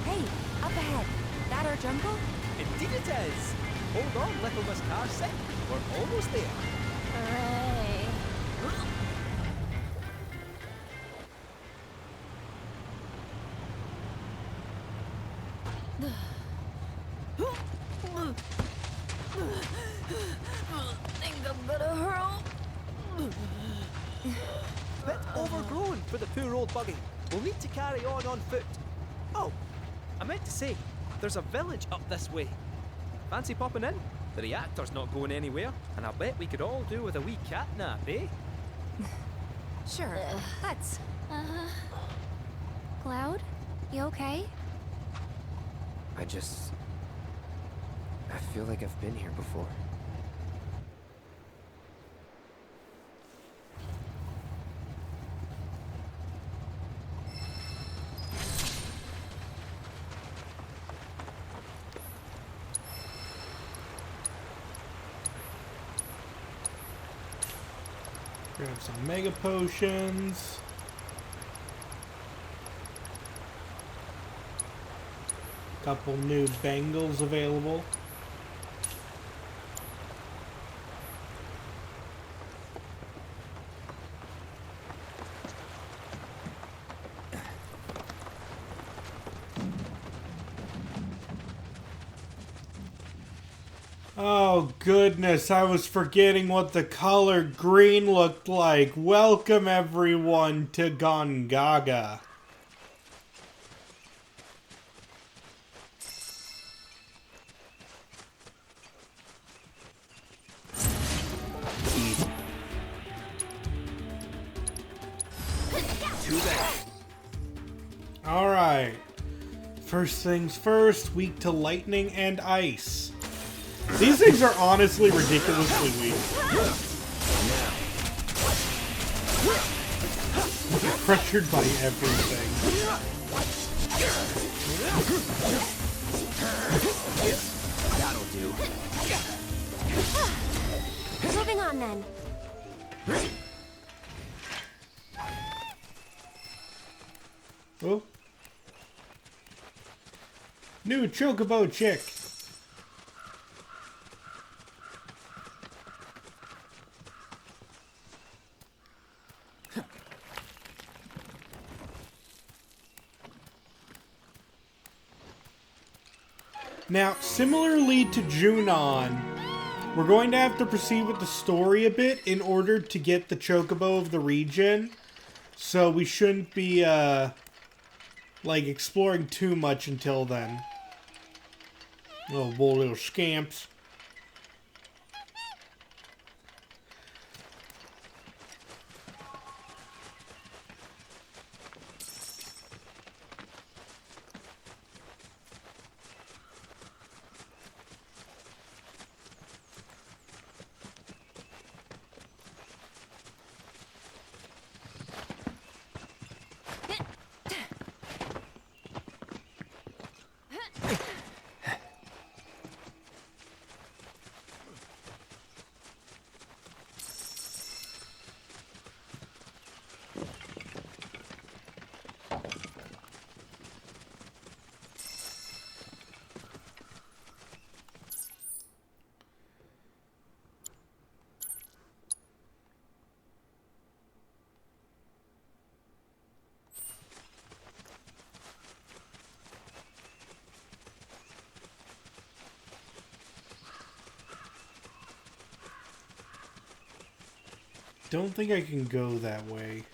Hey, up ahead. That our jungle? Indeed it is. Hold on, little Miss Carson. We're almost there. Hooray. Think I'm gonna hurl. Bit overgrown for the poor old buggy. We'll need to carry on foot. Oh, I meant to say, there's a village up this way. Fancy popping in? The reactor's not going anywhere, and I bet we could all do with a wee cat nap, eh? Sure, let's. Cloud? You okay? I feel like I've been here before. Grab some mega potions. Couple new bangles available. Oh goodness, I was forgetting what the color green looked like. Welcome everyone to Gongaga. Alright. First things first, weak to lightning and ice. These things are honestly ridiculously weak. Pressured by everything. That'll do. Moving on then. Oh. New chocobo chick. Now, similarly to Junon, we're going to have to proceed with the story a bit in order to get the chocobo of the region. So we shouldn't be, like, exploring too much until then. Little scamps. Don't think I can go that way.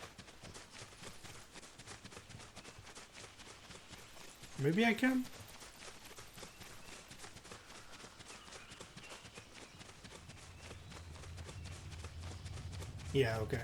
Maybe I can? Yeah, okay.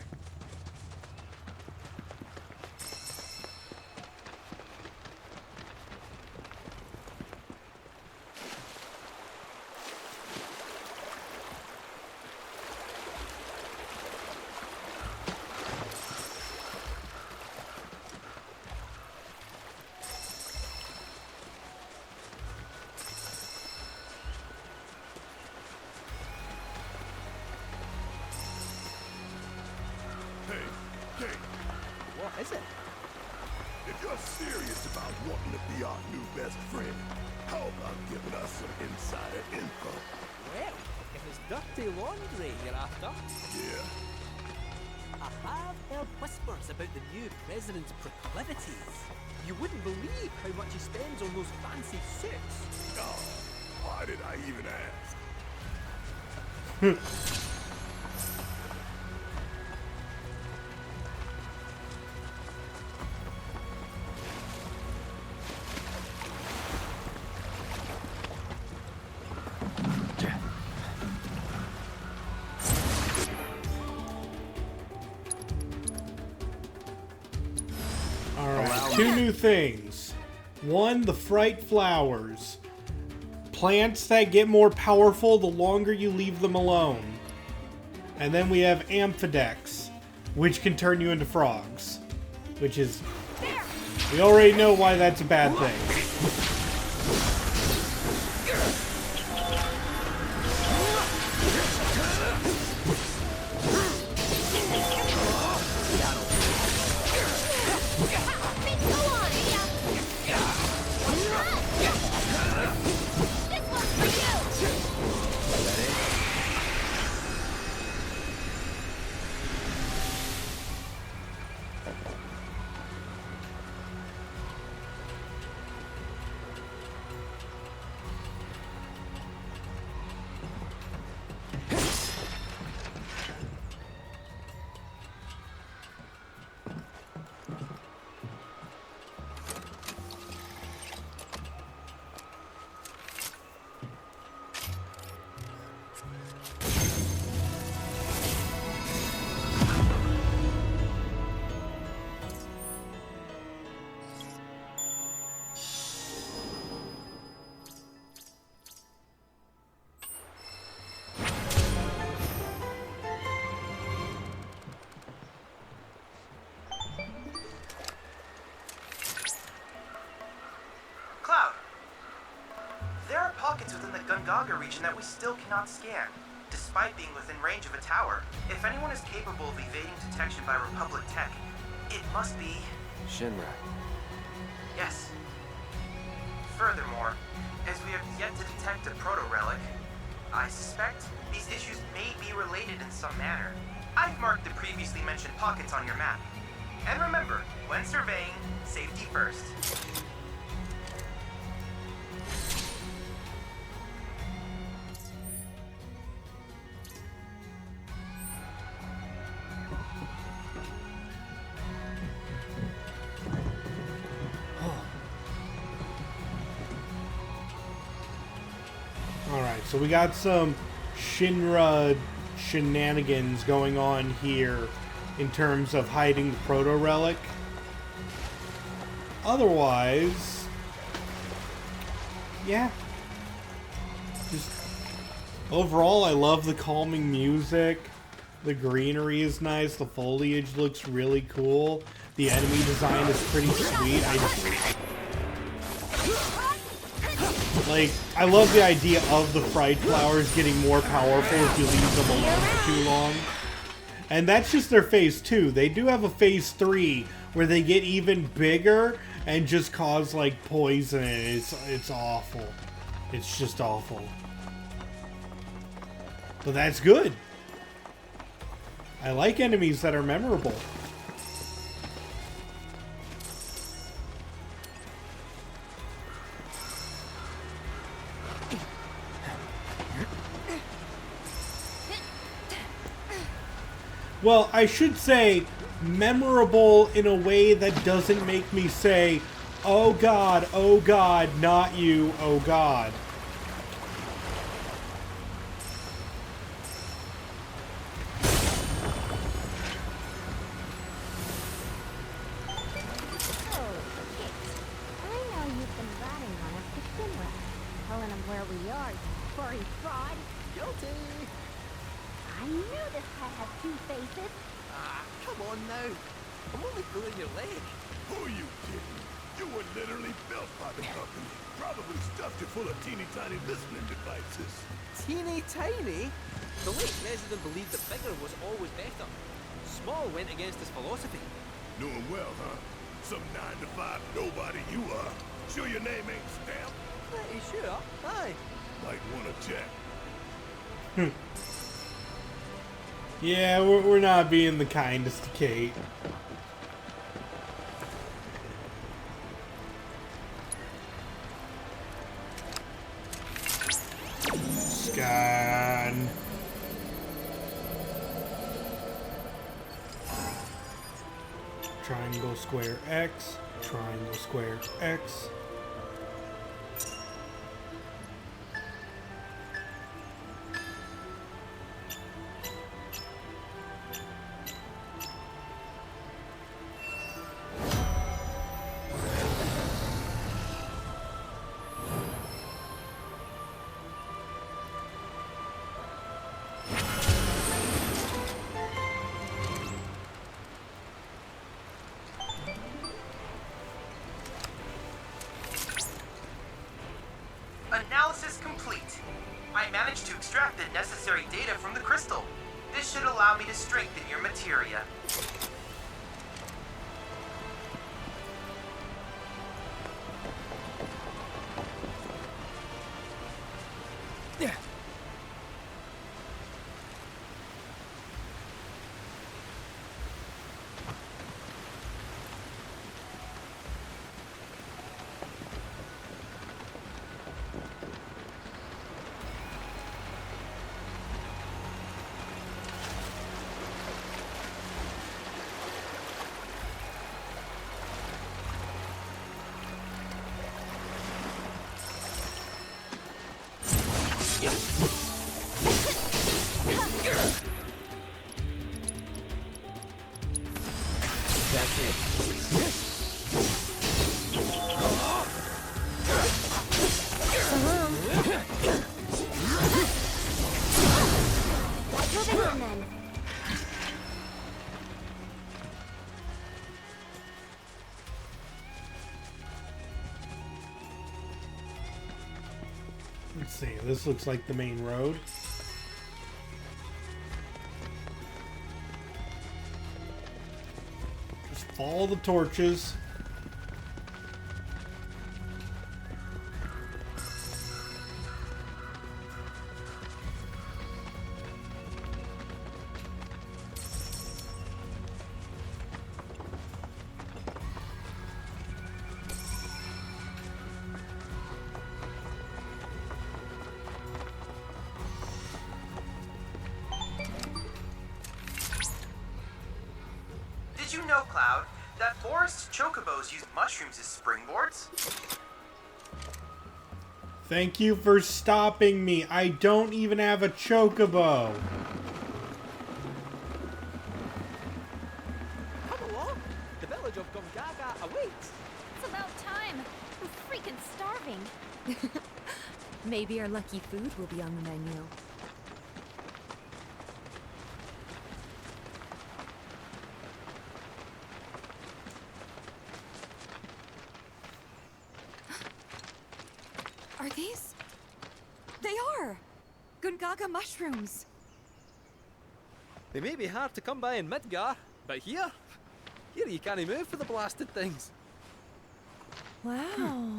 is it? If you're serious about wanting to be our new best friend, how about giving us some insider info? Well, if it's dirty laundry you're after. Yeah. I have heard whispers about the new president's proclivities. You wouldn't believe how much he spends on those fancy suits. Oh, why did I even ask? Two new things. One, the Fright Flowers. Plants that get more powerful the longer you leave them alone. And then we have Amphidex, which can turn you into frogs. Which is... we already know why that's a bad thing. Gongaga region that we still cannot scan, despite being within range of a tower. If anyone is capable of evading detection by Republic tech, it must be... Shinra. Yes. Furthermore, as we have yet to detect a proto-relic, I suspect these issues may be related in some manner. I've marked the previously mentioned pockets on your map. And remember, when surveying, safety first. Alright, so we got some Shinra shenanigans going on here in terms of hiding the proto-relic. Otherwise, yeah. Just overall, I love the calming music. The greenery is nice. The foliage looks really cool. The enemy design is pretty sweet. I love the idea of the Fright Flowers getting more powerful if you leave them alone for too long. And that's just their phase 2. They do have a phase 3 where they get even bigger and just cause like poison. It's awful. It's just awful. But that's good. I like enemies that are memorable. Well, I should say memorable in a way that doesn't make me say, oh God, not you, oh God. The late president believed that bigger was always better. Small went against his philosophy. Doing well, huh? Some 9-to-5 nobody you are. Sure your name ain't Stamp? Pretty sure. Aye. Might wanna check. Yeah, we're not being the kindest to Kate. Scan. Triangle, square, X. Triangle, square, X. Analysis complete. I managed to extract the necessary data from the crystal. This should allow me to strengthen your materia. That's it. Moving on then. Let's see, this looks like the main road. Just follow the torches. Did you know, Cloud, that forest chocobos use mushrooms as springboards? Thank you for stopping me. I don't even have a chocobo. Come along. The village of Gongaga awaits. It's about time. I'm freaking starving. Maybe our lucky food will be on the menu. Are these? They are! Gongaga mushrooms! They may be hard to come by in Midgar, but here you can't move for the blasted things. Wow.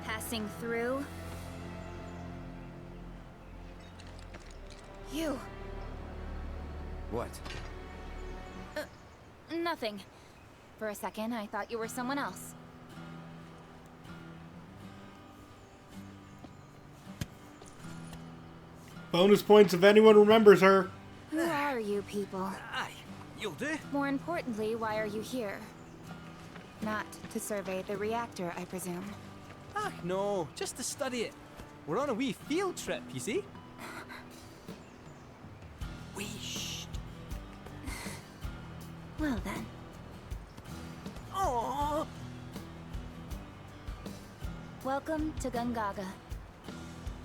Passing through. You. What? Nothing. For a second, I thought you were someone else. Bonus points if anyone remembers her. Who are you people? Aye, you'll do. More importantly, why are you here? Not to survey the reactor, I presume. Ah, no, just to study it. We're on a wee field trip, you see? Wee shh. Well then. Aww. Welcome to Gongaga.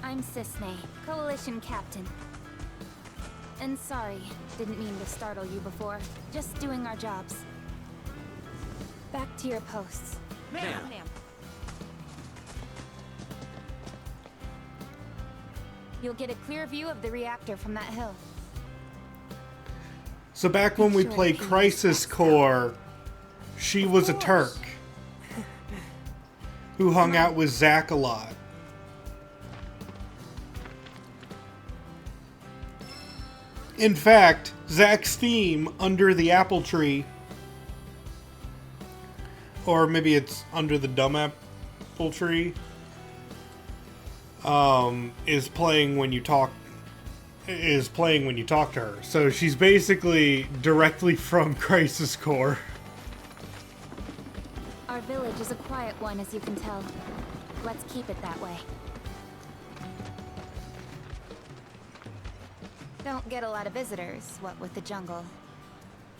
I'm Cisne, Coalition Captain. And sorry, didn't mean to startle you before. Just doing our jobs. Back to your posts. Ma'am. You'll get a clear view of the reactor from that hill. So back when we played Crisis Core, she was a Turk who hung out with Zack a lot. In fact, Zack's theme, Under the Apple Tree, or maybe it's Under the Dumb Apple Tree, is playing when you talk to her. So she's basically directly from Crisis Core. Our village is a quiet one, as you can tell. Let's keep it that way. Don't get a lot of visitors, what with the jungle.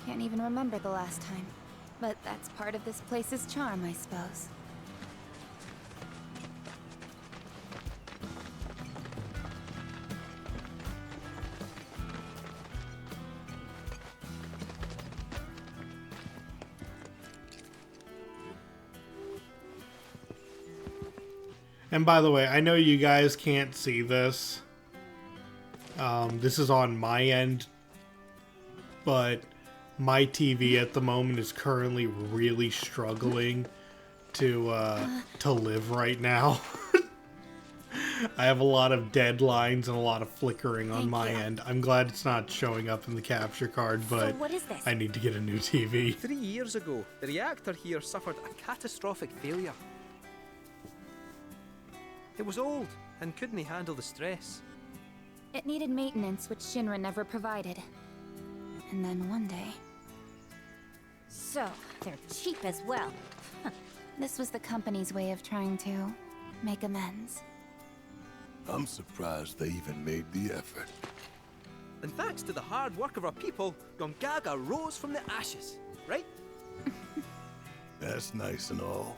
Can't even remember the last time. But that's part of this place's charm, I suppose. And by the way, I know you guys can't see this. This is on my end, but my TV at the moment is currently really struggling to live right now. I have a lot of deadlines and a lot of flickering on my end. I'm glad it's not showing up in the capture card, but So what is this? I need to get a new TV. 3 years ago, the reactor here suffered a catastrophic failure. It was old and couldn't handle the stress. It needed maintenance, which Shinra never provided. And then one day... So, they're cheap as well. This was the company's way of trying to make amends. I'm surprised they even made the effort. And thanks to the hard work of our people, Gongaga rose from the ashes, right? That's nice and all,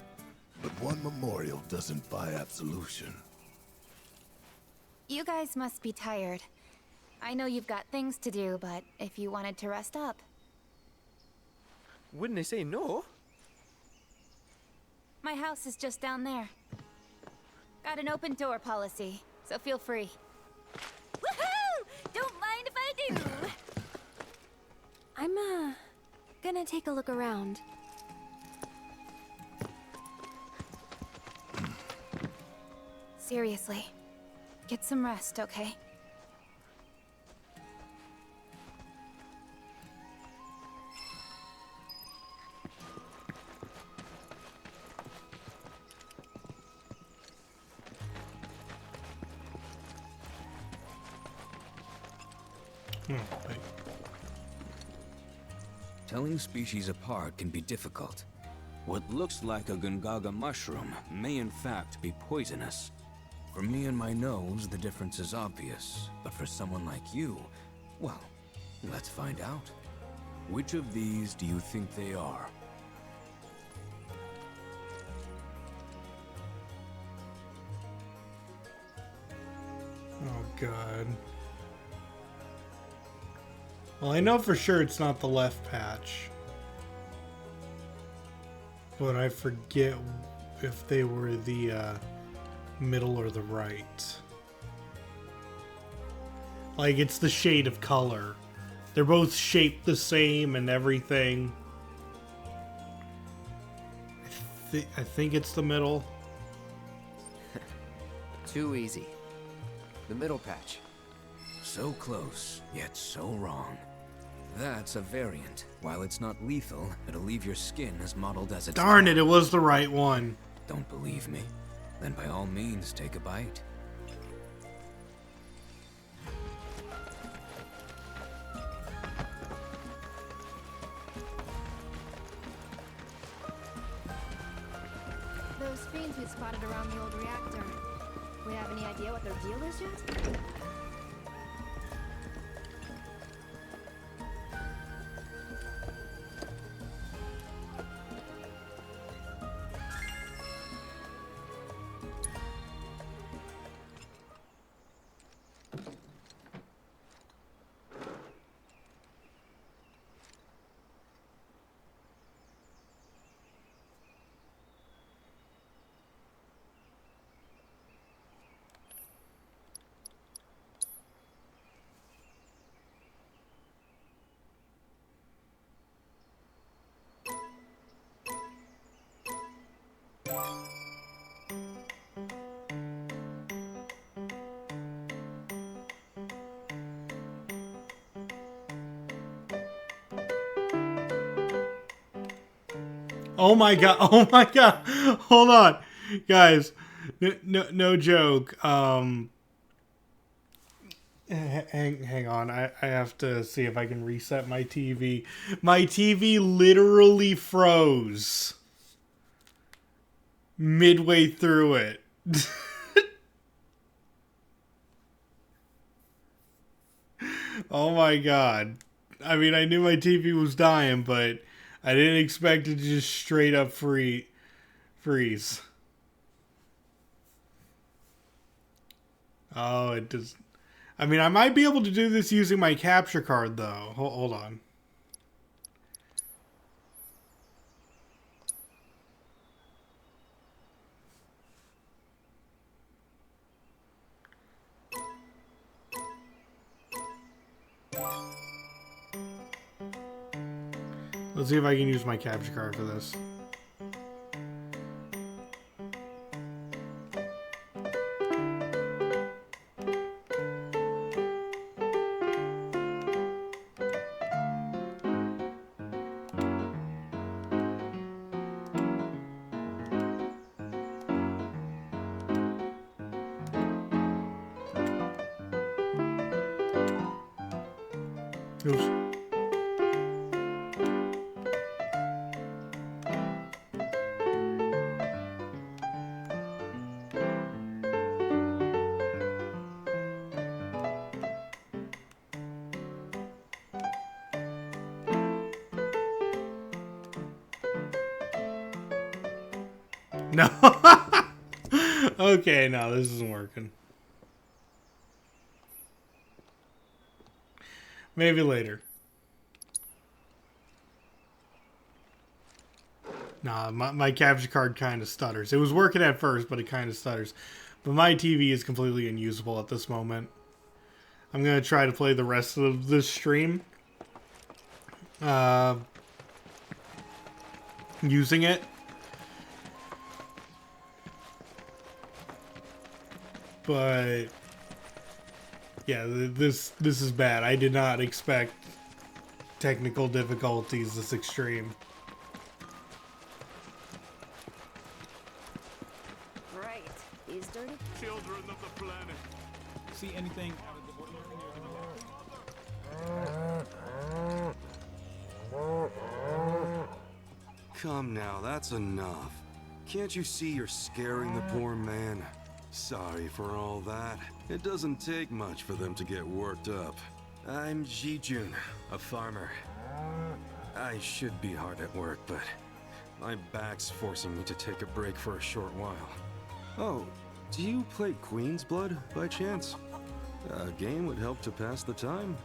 but one memorial doesn't buy absolution. You guys must be tired. I know you've got things to do, but if you wanted to rest up... Wouldn't they say no? My house is just down there. Got an open door policy, so feel free. Woohoo! Don't mind if I do! I'm, gonna take a look around. Seriously. Get some rest, okay? Wait. Telling species apart can be difficult. What looks like a Gongaga mushroom may in fact be poisonous. For me and my nose, the difference is obvious. But for someone like you, well, let's find out. Which of these do you think they are? Oh, God. Well, I know for sure it's not the left patch. But I forget if they were the middle or the right. Like, it's the shade of color. They're both shaped the same and everything. I think it's the middle. Too easy. The middle patch. So close, yet so wrong. That's a variant. While it's not lethal, it'll leave your skin as mottled as it's... Darn it, it was the right one. Don't believe me? Then by all means, take a bite. Those fiends we spotted around the old reactor. We have any idea what their deal is yet? Oh my god. Oh my god. Hold on. Guys, no joke. Hang on. I have to see if I can reset my TV. My TV literally froze midway through it. Oh my god. I mean, I knew my TV was dying, but I didn't expect it to just straight up freeze. Oh, it does. I mean, I might be able to do this using my capture card, though. Hold on. Let's see if I can use my capture card for this. Oops. No. Okay, no, this isn't working. Maybe later. Nah, my capture card kind of stutters. It was working at first, but it kind of stutters. But my TV is completely unusable at this moment. I'm going to try to play the rest of this stream. Using it. But yeah, this is bad. I did not expect technical difficulties this extreme. Right. He's dirty. Children of the planet. See anything out of the ordinary? Come now, that's enough. Can't you see you're scaring the poor man? Sorry for all that. It doesn't take much for them to get worked up. I'm Jijun, a farmer. I should be hard at work, but my back's forcing me to take a break for a short while. Oh, do you play Queen's Blood by chance? A game would help to pass the time.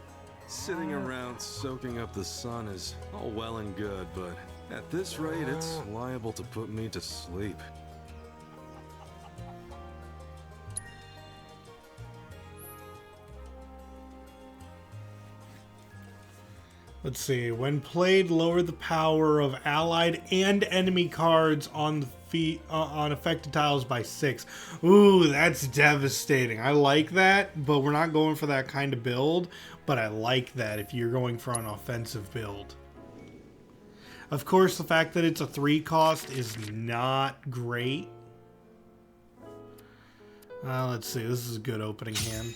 Sitting around soaking up the sun is all well and good, but at this rate, it's liable to put me to sleep. Let's see. When played, lower the power of allied and enemy cards on the on affected tiles by 6. Ooh, that's devastating. I like that, but we're not going for that kind of build. But I like that if you're going for an offensive build. Of course, the fact that it's a 3 cost is not great. Let's see. This is a good opening hand.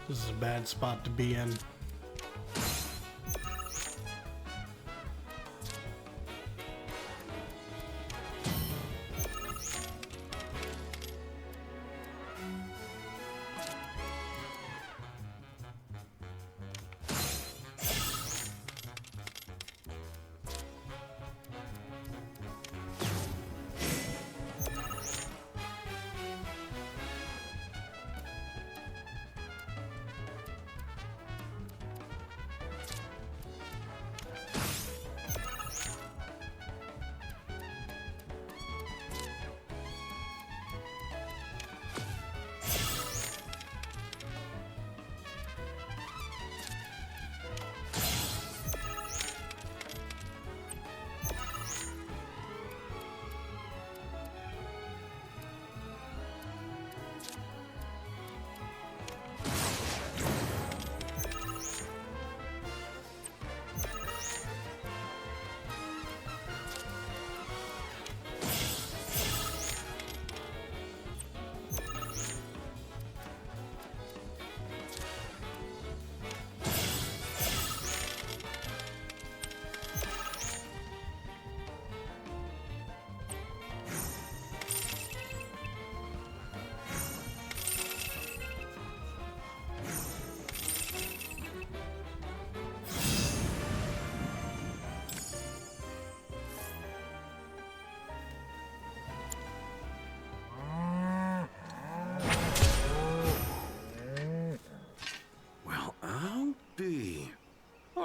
This is a bad spot to be in.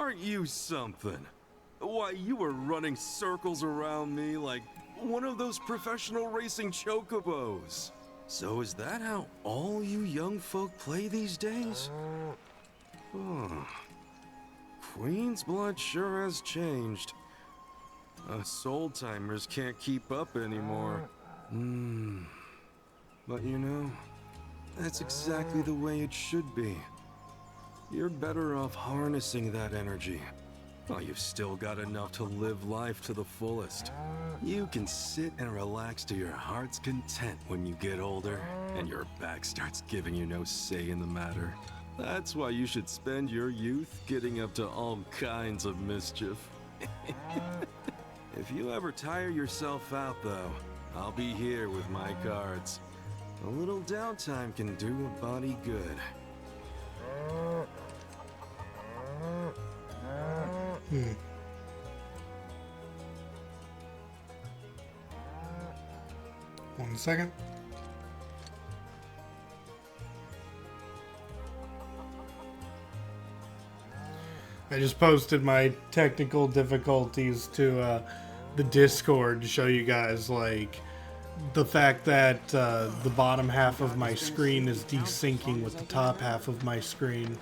Aren't you something? Why, you were running circles around me like one of those professional racing chocobos. So is that how all you young folk play these days? Queen's blood sure has changed. Us old-timers can't keep up anymore. But you know, that's exactly the way it should be. You're better off harnessing that energy. Well, you've still got enough to live life to the fullest. You can sit and relax to your heart's content when you get older, and your back starts giving you no say in the matter. That's why you should spend your youth getting up to all kinds of mischief. If you ever tire yourself out, though, I'll be here with my cards. A little downtime can do a body good. One second. I just posted my technical difficulties to the Discord to show you guys, like, the fact that the bottom half of my screen is desyncing with the top half of my screen.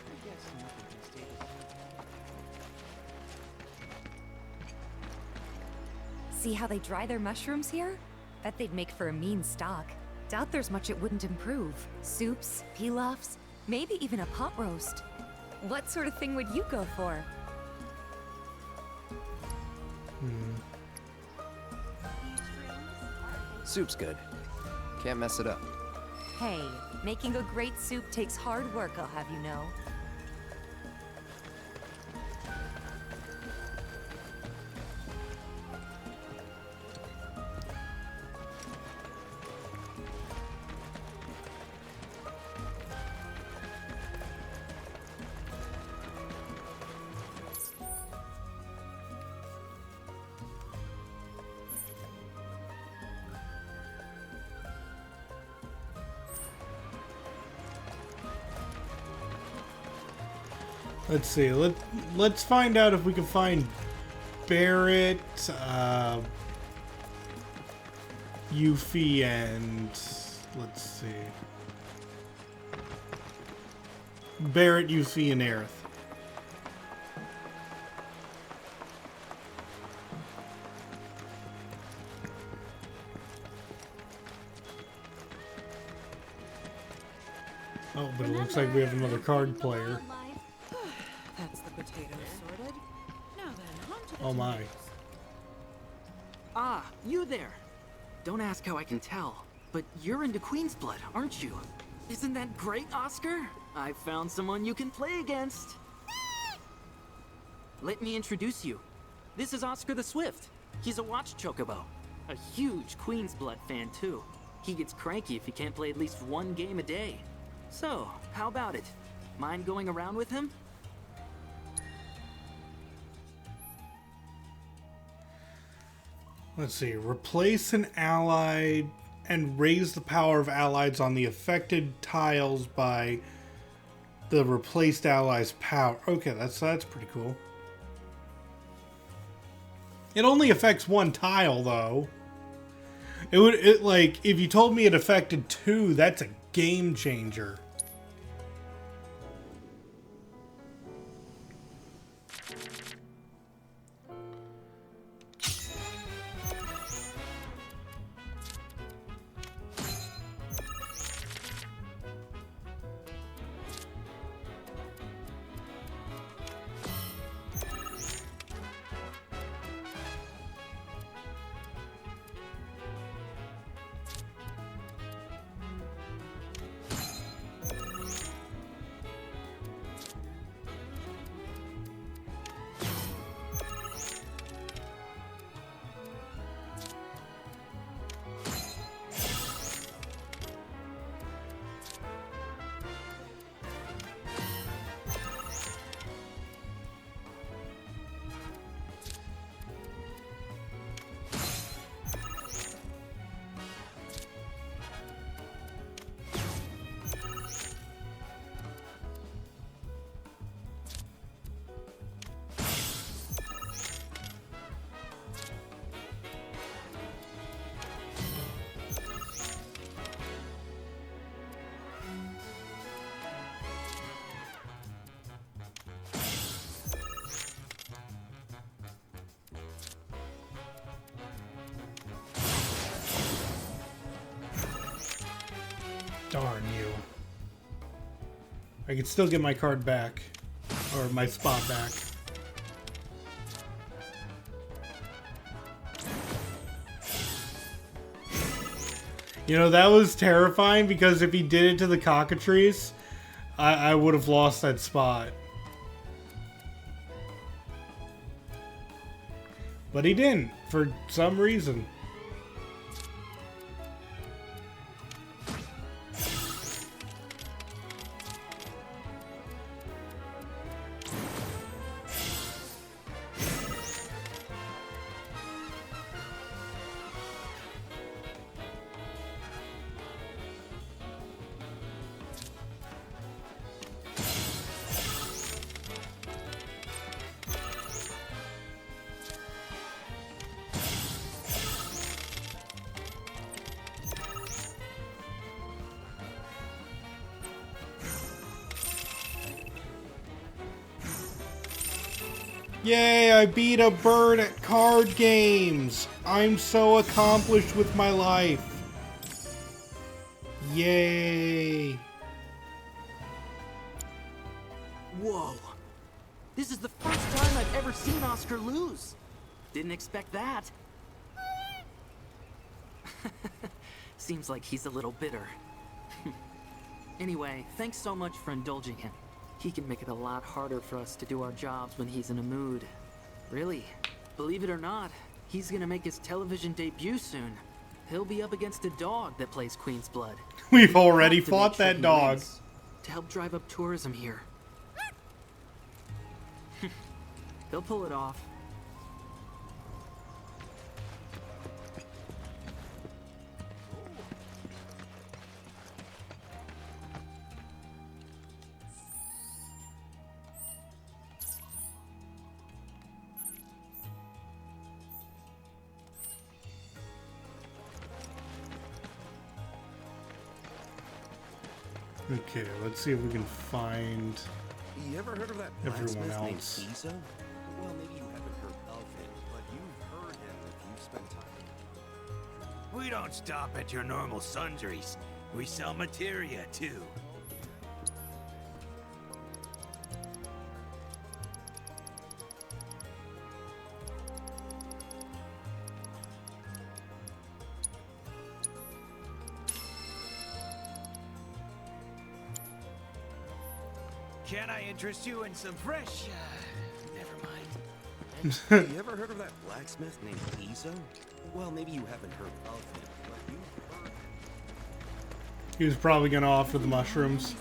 See how they dry their mushrooms here? Bet they'd make for a mean stock. Doubt there's much it wouldn't improve. Soups, pilafs, maybe even a pot roast. What sort of thing would you go for? Soup's good. Can't mess it up. Hey, making a great soup takes hard work, I'll have you know. Let's see. Let's find out if we can find Barrett, Yuffie, and let's see. Barrett, Yuffie, and Aerith. Oh, but it looks like we have another card player. That's the potatoes sorted. Now then, on to the Oh my. tomatoes. Ah, you there. Don't ask how I can tell, but you're into Queen's blood, aren't you? Isn't that great, Oscar? I found someone you can play against. Let me introduce you. This is Oscar the Swift. He's a watch chocobo. A huge Queen's blood fan, too. He gets cranky if he can't play at least one game a day. So, how about it? Mind going around with him? Let's see. Replace an ally and raise the power of allies on the affected tiles by the replaced ally's power. Okay, that's pretty cool. It only affects one tile, though. It like, if you told me it affected two, that's a game changer. I could still get my card back. Or my spot back. You know, that was terrifying because if he did it to the cockatrice, I would have lost that spot. But he didn't, for some reason. Yay, I beat a bird at card games! I'm so accomplished with my life. Yay! Whoa. This is the first time I've ever seen Oscar lose. Didn't expect that. Seems like he's a little bitter. Anyway, thanks so much for indulging him. He can make it a lot harder for us to do our jobs when he's in a mood. Really, believe it or not, he's gonna make his television debut soon. He'll be up against a dog that plays Queen's Blood. We've already fought that dog. To help drive up tourism here. He'll pull it off. Okay, let's see if we can find You ever heard of that everyone blacksmith named else. Izo? Well, maybe you haven't heard of him, but you've heard him if you've spent time with him. We don't stop at your normal sundries. We sell materia, too. Can I interest you in some fresh... never mind. You ever heard of that blacksmith named Izo? Well, maybe you haven't heard of him, but you've heard. He was probably gonna offer the mushrooms.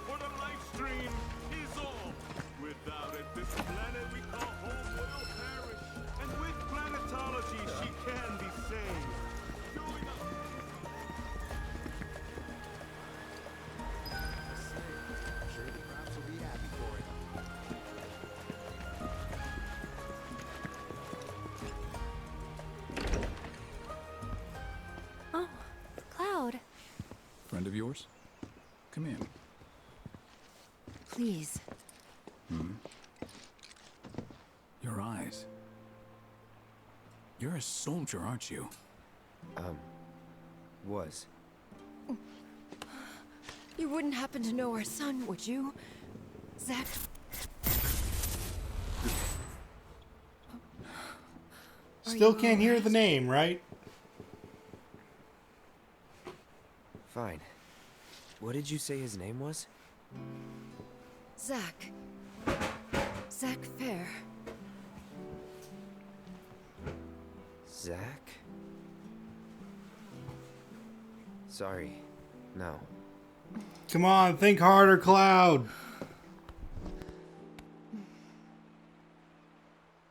What a life stream is all. Without it, this planet we call home will perish. And with planetology, she can be saved. Join us. Sure, the crops will be happy for it. Oh, Cloud. Friend of yours? Come in. Please. Your eyes. You're a soldier, aren't you? Was. You wouldn't happen to know our son, would you? Zach? Still can't hear the name, right? Fine. What did you say his name was? Zach. Zach Fair. Zach? Sorry. No. Come on, think harder, Cloud.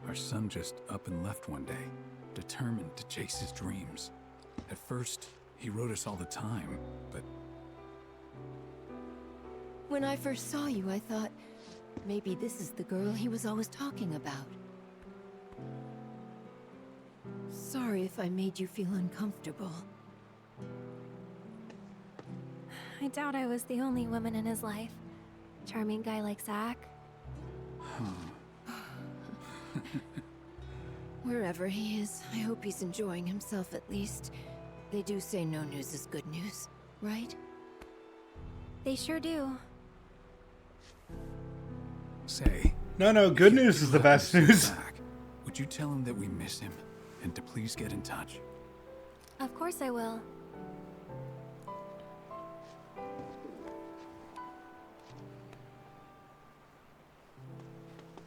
Our son just up and left one day, determined to chase his dreams. At first, he wrote us all the time, but When I first saw you, I thought maybe this is the girl he was always talking about. Sorry if I made you feel uncomfortable. I doubt I was the only woman in his life. Charming guy like Zach. Wherever he is, I hope he's enjoying himself at least. They do say no news is good news, right? They sure do. Say. No, good news is the best news. Back. Would you tell him that we miss him and to please get in touch? Of course I will.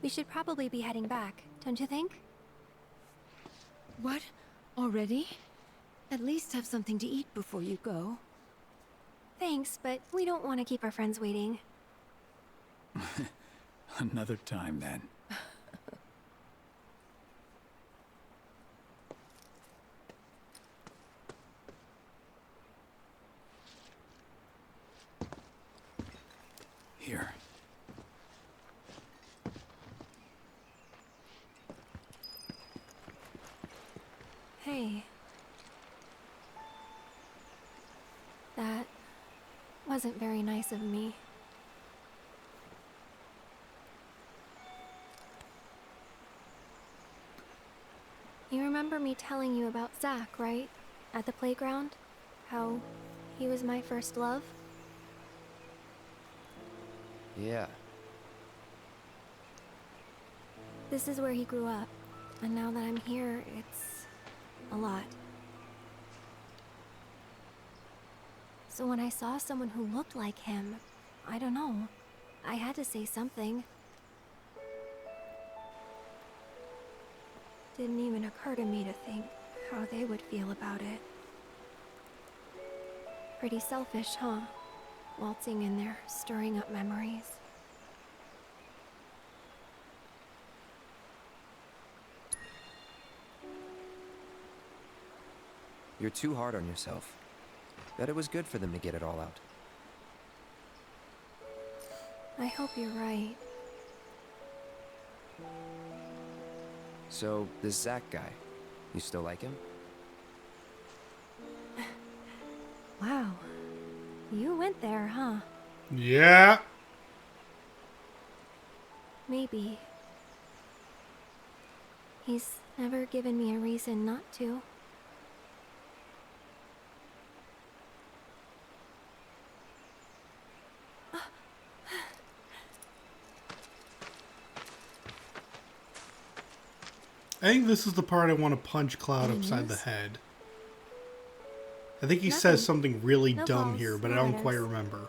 We should probably be heading back, don't you think? What? Already? At least have something to eat before you go. Thanks, but we don't want to keep our friends waiting. Another time, then. Here. Hey. That wasn't very nice of me. You remember me telling you about Zach, right? At the playground? How he was my first love? Yeah. This is where he grew up, and now that I'm here, it's a lot. So when I saw someone who looked like him, I don't know, I had to say something. Didn't even occur to me to think how they would feel about it. Pretty selfish, huh? Waltzing in there, stirring up memories. You're too hard on yourself. Bet it was good for them to get it all out. I hope you're right. So, this Zach guy, you still like him? Wow. You went there, huh? Yeah. Maybe. He's never given me a reason not to. I think this is the part I want to punch Cloud upside the head. I think he says something really dumb here, but I don't quite remember.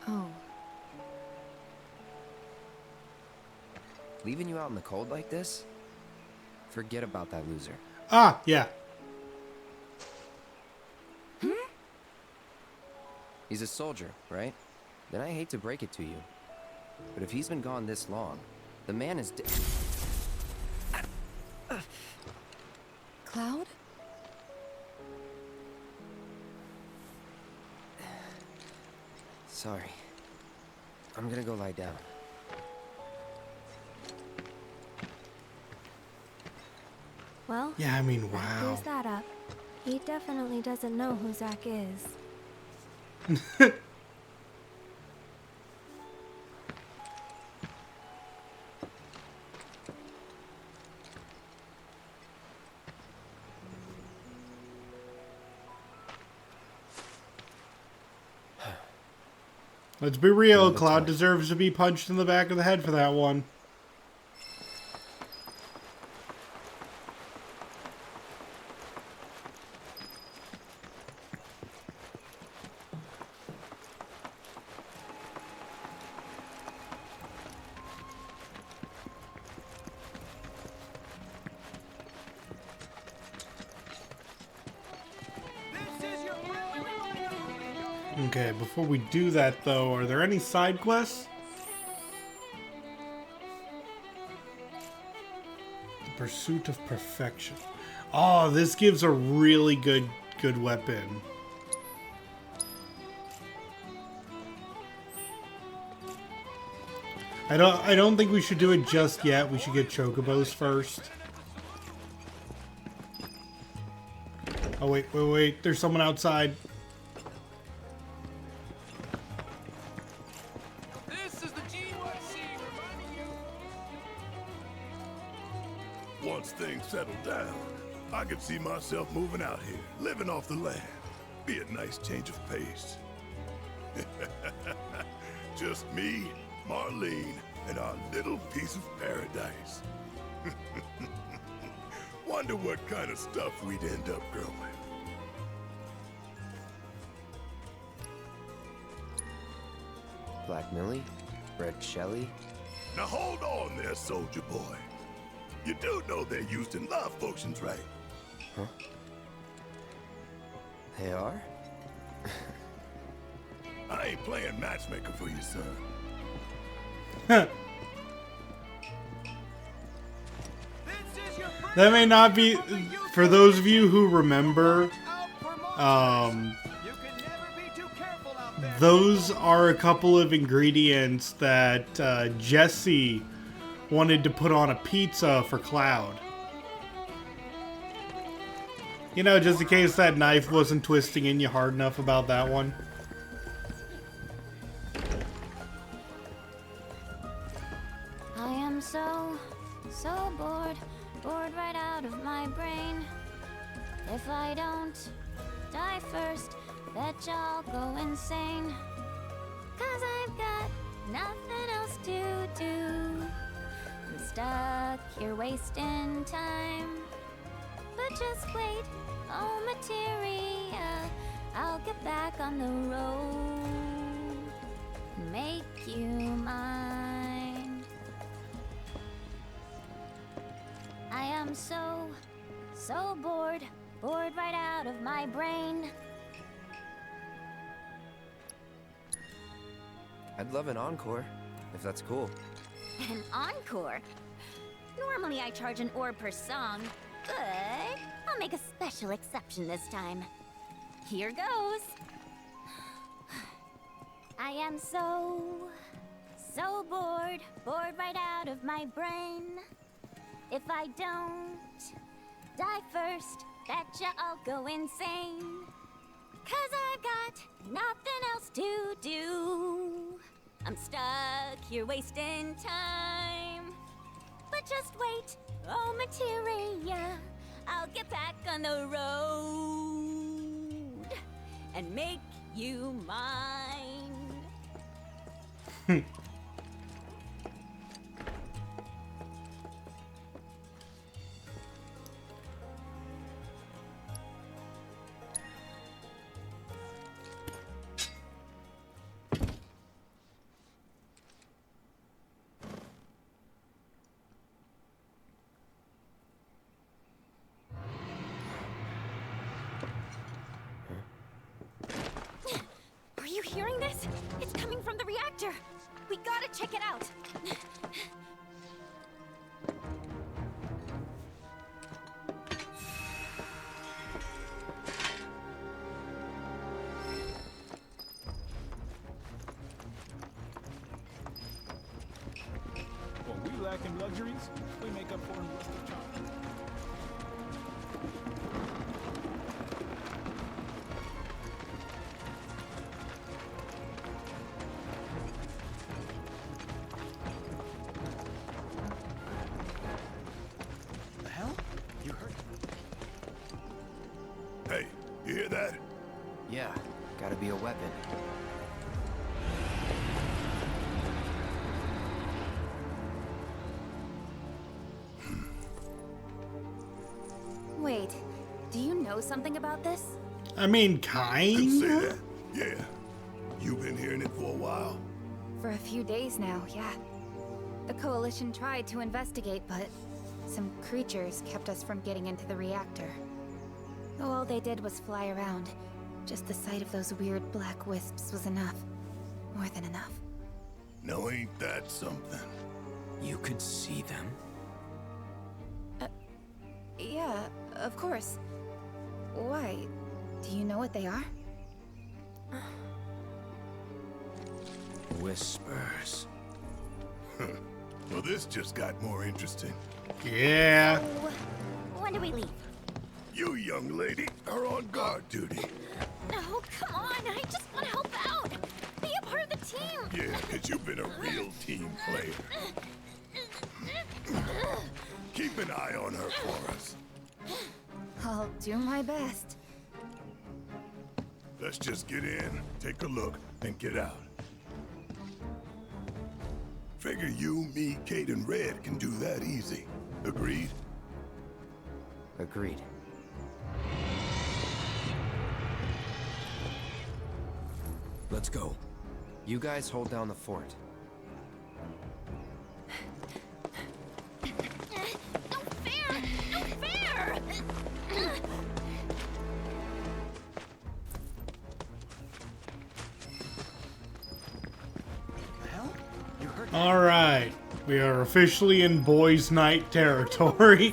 Oh. Leaving you out in the cold like this? Forget about that loser. Ah, yeah. He's a soldier, right? Then I hate to break it to you. But if he's been gone this long, the man is dead. Cloud? Sorry. I'm gonna go lie down. Well, yeah, I mean, that wow. clears that up. He definitely doesn't know who Zach is. Let's be real, Cloud deserves to be punched in the back of the head for that one. Okay, before we do that though, are there any side quests? The Pursuit of Perfection. Oh, this gives a really good weapon. I don't think we should do it just yet. We should get chocobos first. Oh wait, there's someone outside. Once things settle down, I could see myself moving out here, living off the land. Be a nice change of pace. Just me, Marlene, and our little piece of paradise. Wonder what kind of stuff we'd end up growing. Black Millie? Red Shelley? Now hold on there, soldier boy. You do know they're used in love potions, right? Huh? They are? I ain't playing matchmaker for you, son. That may not be, for those of you who remember, those are a couple of ingredients that Jesse wanted to put on a pizza for Cloud. You know, just in case that knife wasn't twisting in you hard enough about that one. I am so bored right out of my brain. If I don't die first, bet y'all go insane. 'Cause I've got nothing else to do. I'm stuck here wasting time. But just wait, oh materia, I'll get back on the road. Make you mine. I am so bored right out of my brain. I'd love an encore, if that's cool. An encore? Normally I charge an orb per song, but I'll make a special exception this time. Here goes. I am so bored right out of my brain. If I don't die first, betcha I'll go insane. 'Cause I've got nothing else to do. I'm stuck here wasting time. But just wait, oh materia, I'll get back on the road and make you mine. Are you hearing this? It's coming from the reactor. We gotta check it out. What we lack in luxuries, we make up for in lust of charm. The hell? You heard? Hey, you hear that? Yeah, gotta be a weapon. Wait, do you know something about this? I mean, Can say kinda. that. Yeah. You've been hearing it for a while. For a few days now, yeah. The Coalition tried to investigate, but some creatures kept us from getting into the reactor. All they did was fly around. Just the sight of those weird black wisps was enough. More than enough. Now ain't that something? You could see them? Yeah, of course. Why? Do you know what they are? Whispers. Well, this just got more interesting. Yeah. So, when do we leave? You, young lady, are on guard duty. No, come on. I just want to help out. Be a part of the team. Yeah, because you've been a real team player. Keep an eye on her for us. I'll do my best. Let's just get in, take a look, and get out. Figure you, me, Kate, and Red can do that easy. Agreed? Agreed. Let's go. You guys hold down the fort. No fair! No fair! All right, we are officially in boys' night territory.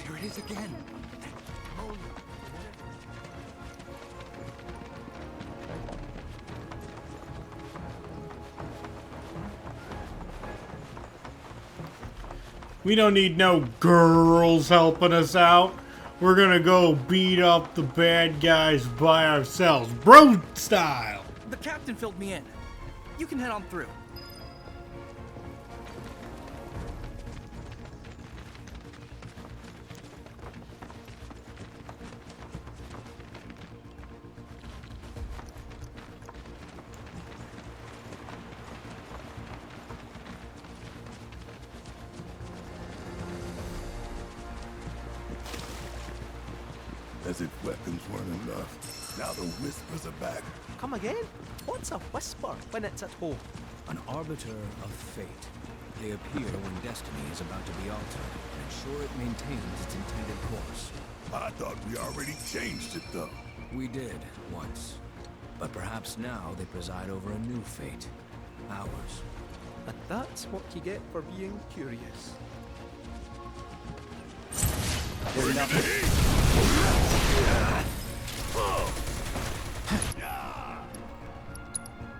There it is again. We don't need no girls helping us out. We're gonna go beat up the bad guys by ourselves, bro style. The captain filled me in. You can head on through. As if weapons weren't enough. Now the whispers are back. Come again? What's a whisper when it's at home? An arbiter of fate. They appear when destiny is about to be altered and ensure it maintains its intended course. I thought we already changed it, though. We did, once. But perhaps now they preside over a new fate. Ours. And that's what you get for being curious. Bring the heat!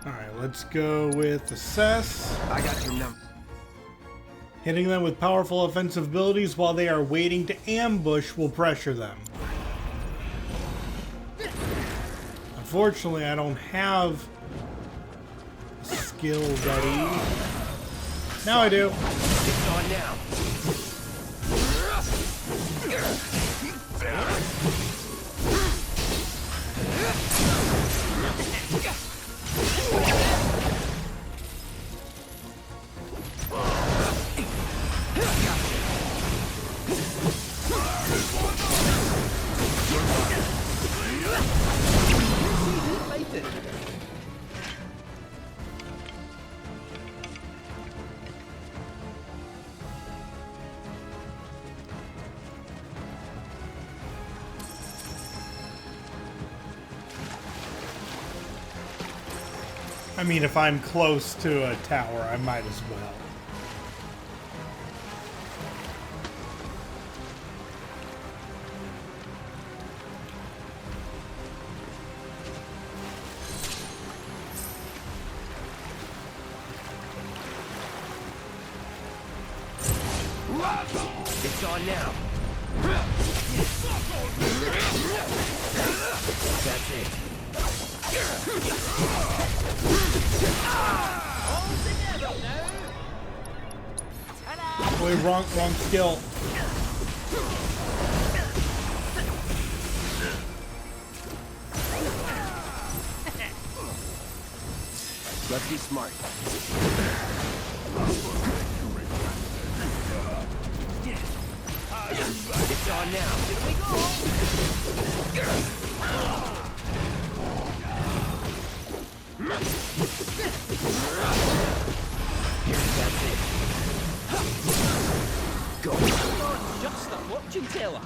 Alright, let's go with assess. I got your number. Hitting them with powerful offensive abilities while they are waiting to ambush will pressure them. Unfortunately, I don't have a skill ready. Now I do. It's on now. I mean, if I'm close to a tower, I might as well. It's on now. That's it. Wait, wrong skill. Let's be smart. It's on now. Here we go. That's it. Go. Not just a fortune teller.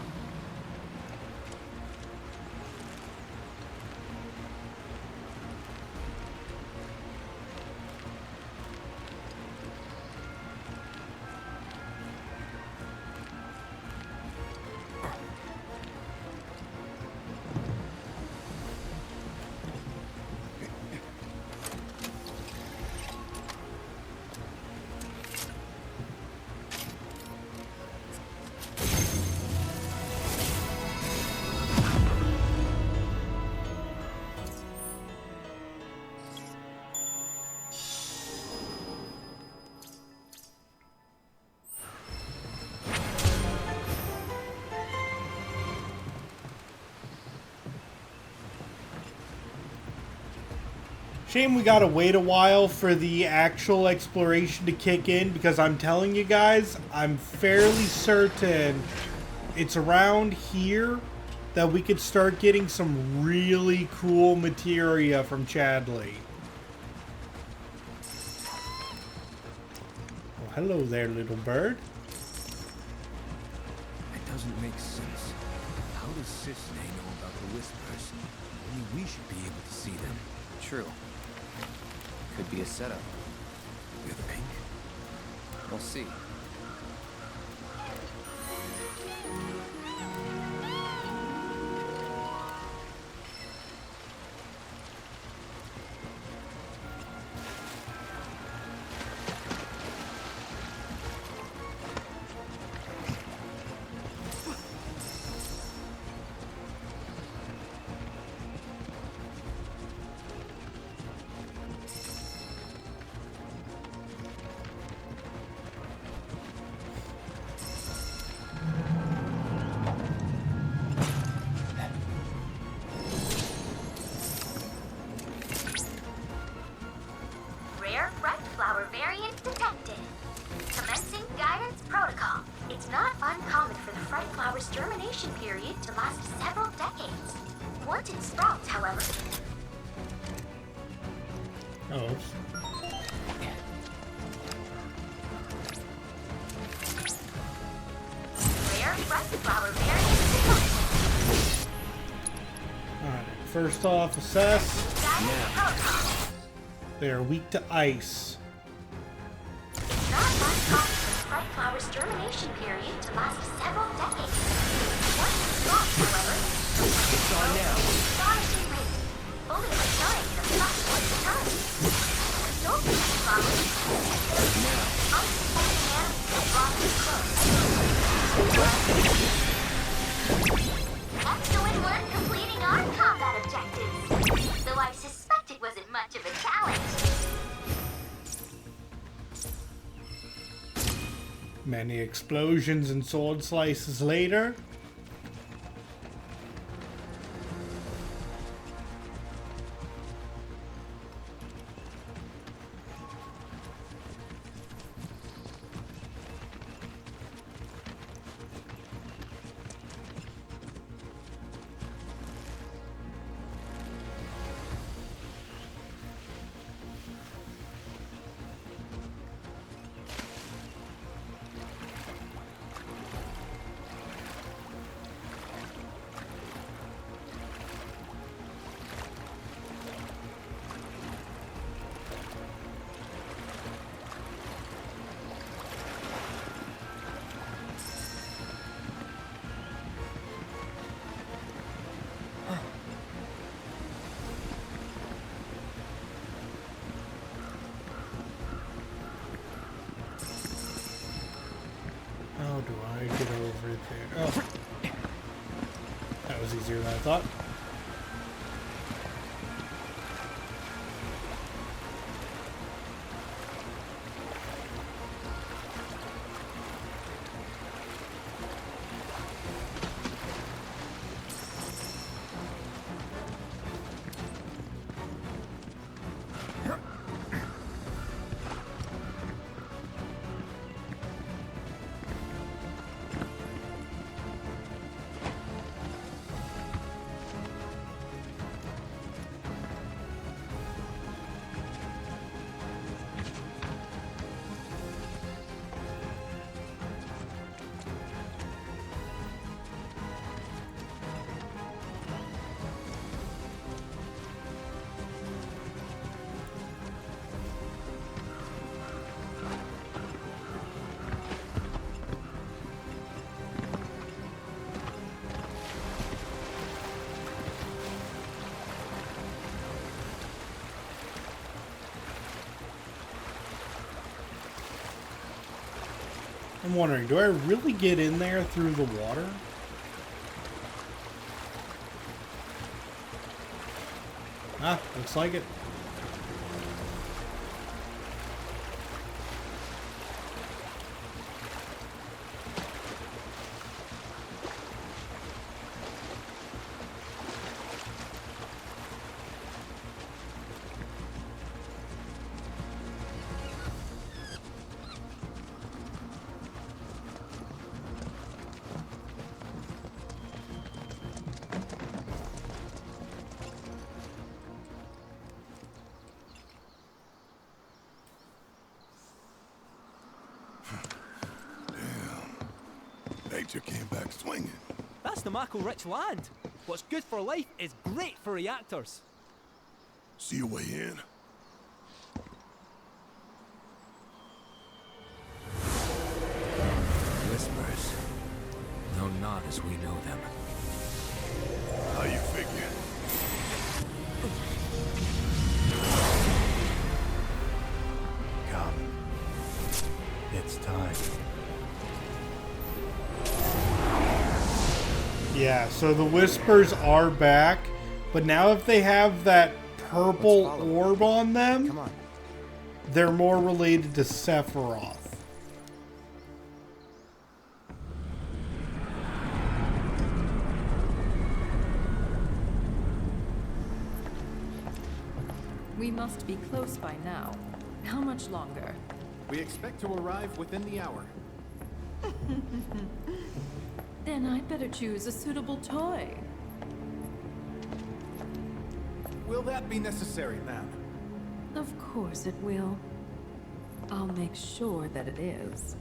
Shame we gotta wait a while for the actual exploration to kick in, because I'm telling you guys, I'm fairly certain it's around here that we could start getting some really cool materia from Chadley. Well, hello there, little bird. It doesn't make sense. How does Cisne know about the Whispers? Only we should be able to see them. True. Could be a setup. You think? We'll see. Rare bright flower variant detected. Commencing guidance protocol. It's not uncommon for the fright flower's germination period to last several decades. Wanted sprouts, however. Oh. Rare bright flower variant detected. Alright, first off, assess. Guidance protocol. They are weak to ice. It's not uncommon for the fright flower's germination period to last several decades. Wanted sprouts, however. It's on now. Astonishing rate. Fully maturing in a fraction of the time. Adult flowers. Unsuspecting animals have brought them close. Excellent work completing our combat objectives. Though I suspect it wasn't much of a challenge. Many explosions and sword slices later. How do I get over there? Oh. That was easier than I thought. I'm wondering, do I really get in there through the water? Ah, looks like it. creature came back swinging. That's the Mako-rich land. What's good for life is great for reactors. See a way in? Whispers. Though not as we know them. How you figure? Come. It's time. Yeah, so the Whispers are back, but now if they have that purple orb on them, they're more related to Sephiroth. We must be close by now. How much longer? We expect to arrive within the hour. Then I'd better choose a suitable toy. Will that be necessary, ma'am? Of course it will. I'll make sure that it is.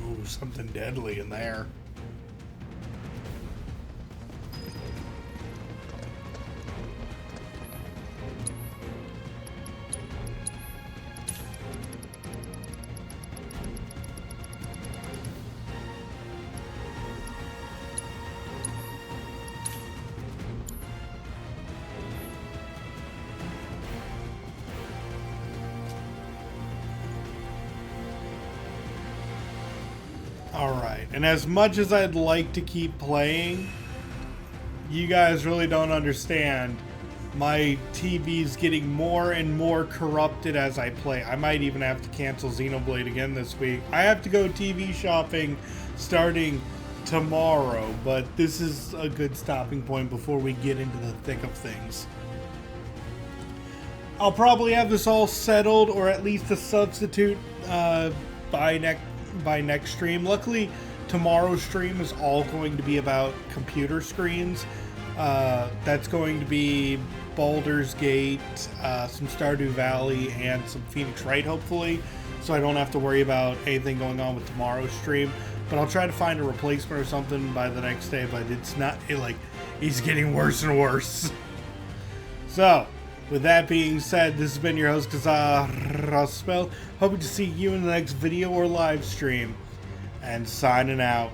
Ooh, something deadly in there. Alright, and as much as I'd like to keep playing, you guys really don't understand. My TV's getting more and more corrupted as I play. I might even have to cancel Xenoblade again this week. I have to go TV shopping starting tomorrow, but this is a good stopping point before we get into the thick of things. I'll probably have this all settled, or at least a substitute by next stream. Luckily, tomorrow's stream is all going to be about computer screens. That's going to be Baldur's Gate, some Stardew Valley, and some Phoenix Wright, hopefully. So I don't have to worry about anything going on with tomorrow's stream. But I'll try to find a replacement or something by the next day. But it's not, he's getting worse and worse. So, with that being said, this has been your host, Gongaga. Hoping to see you in the next video or live stream. And signing out.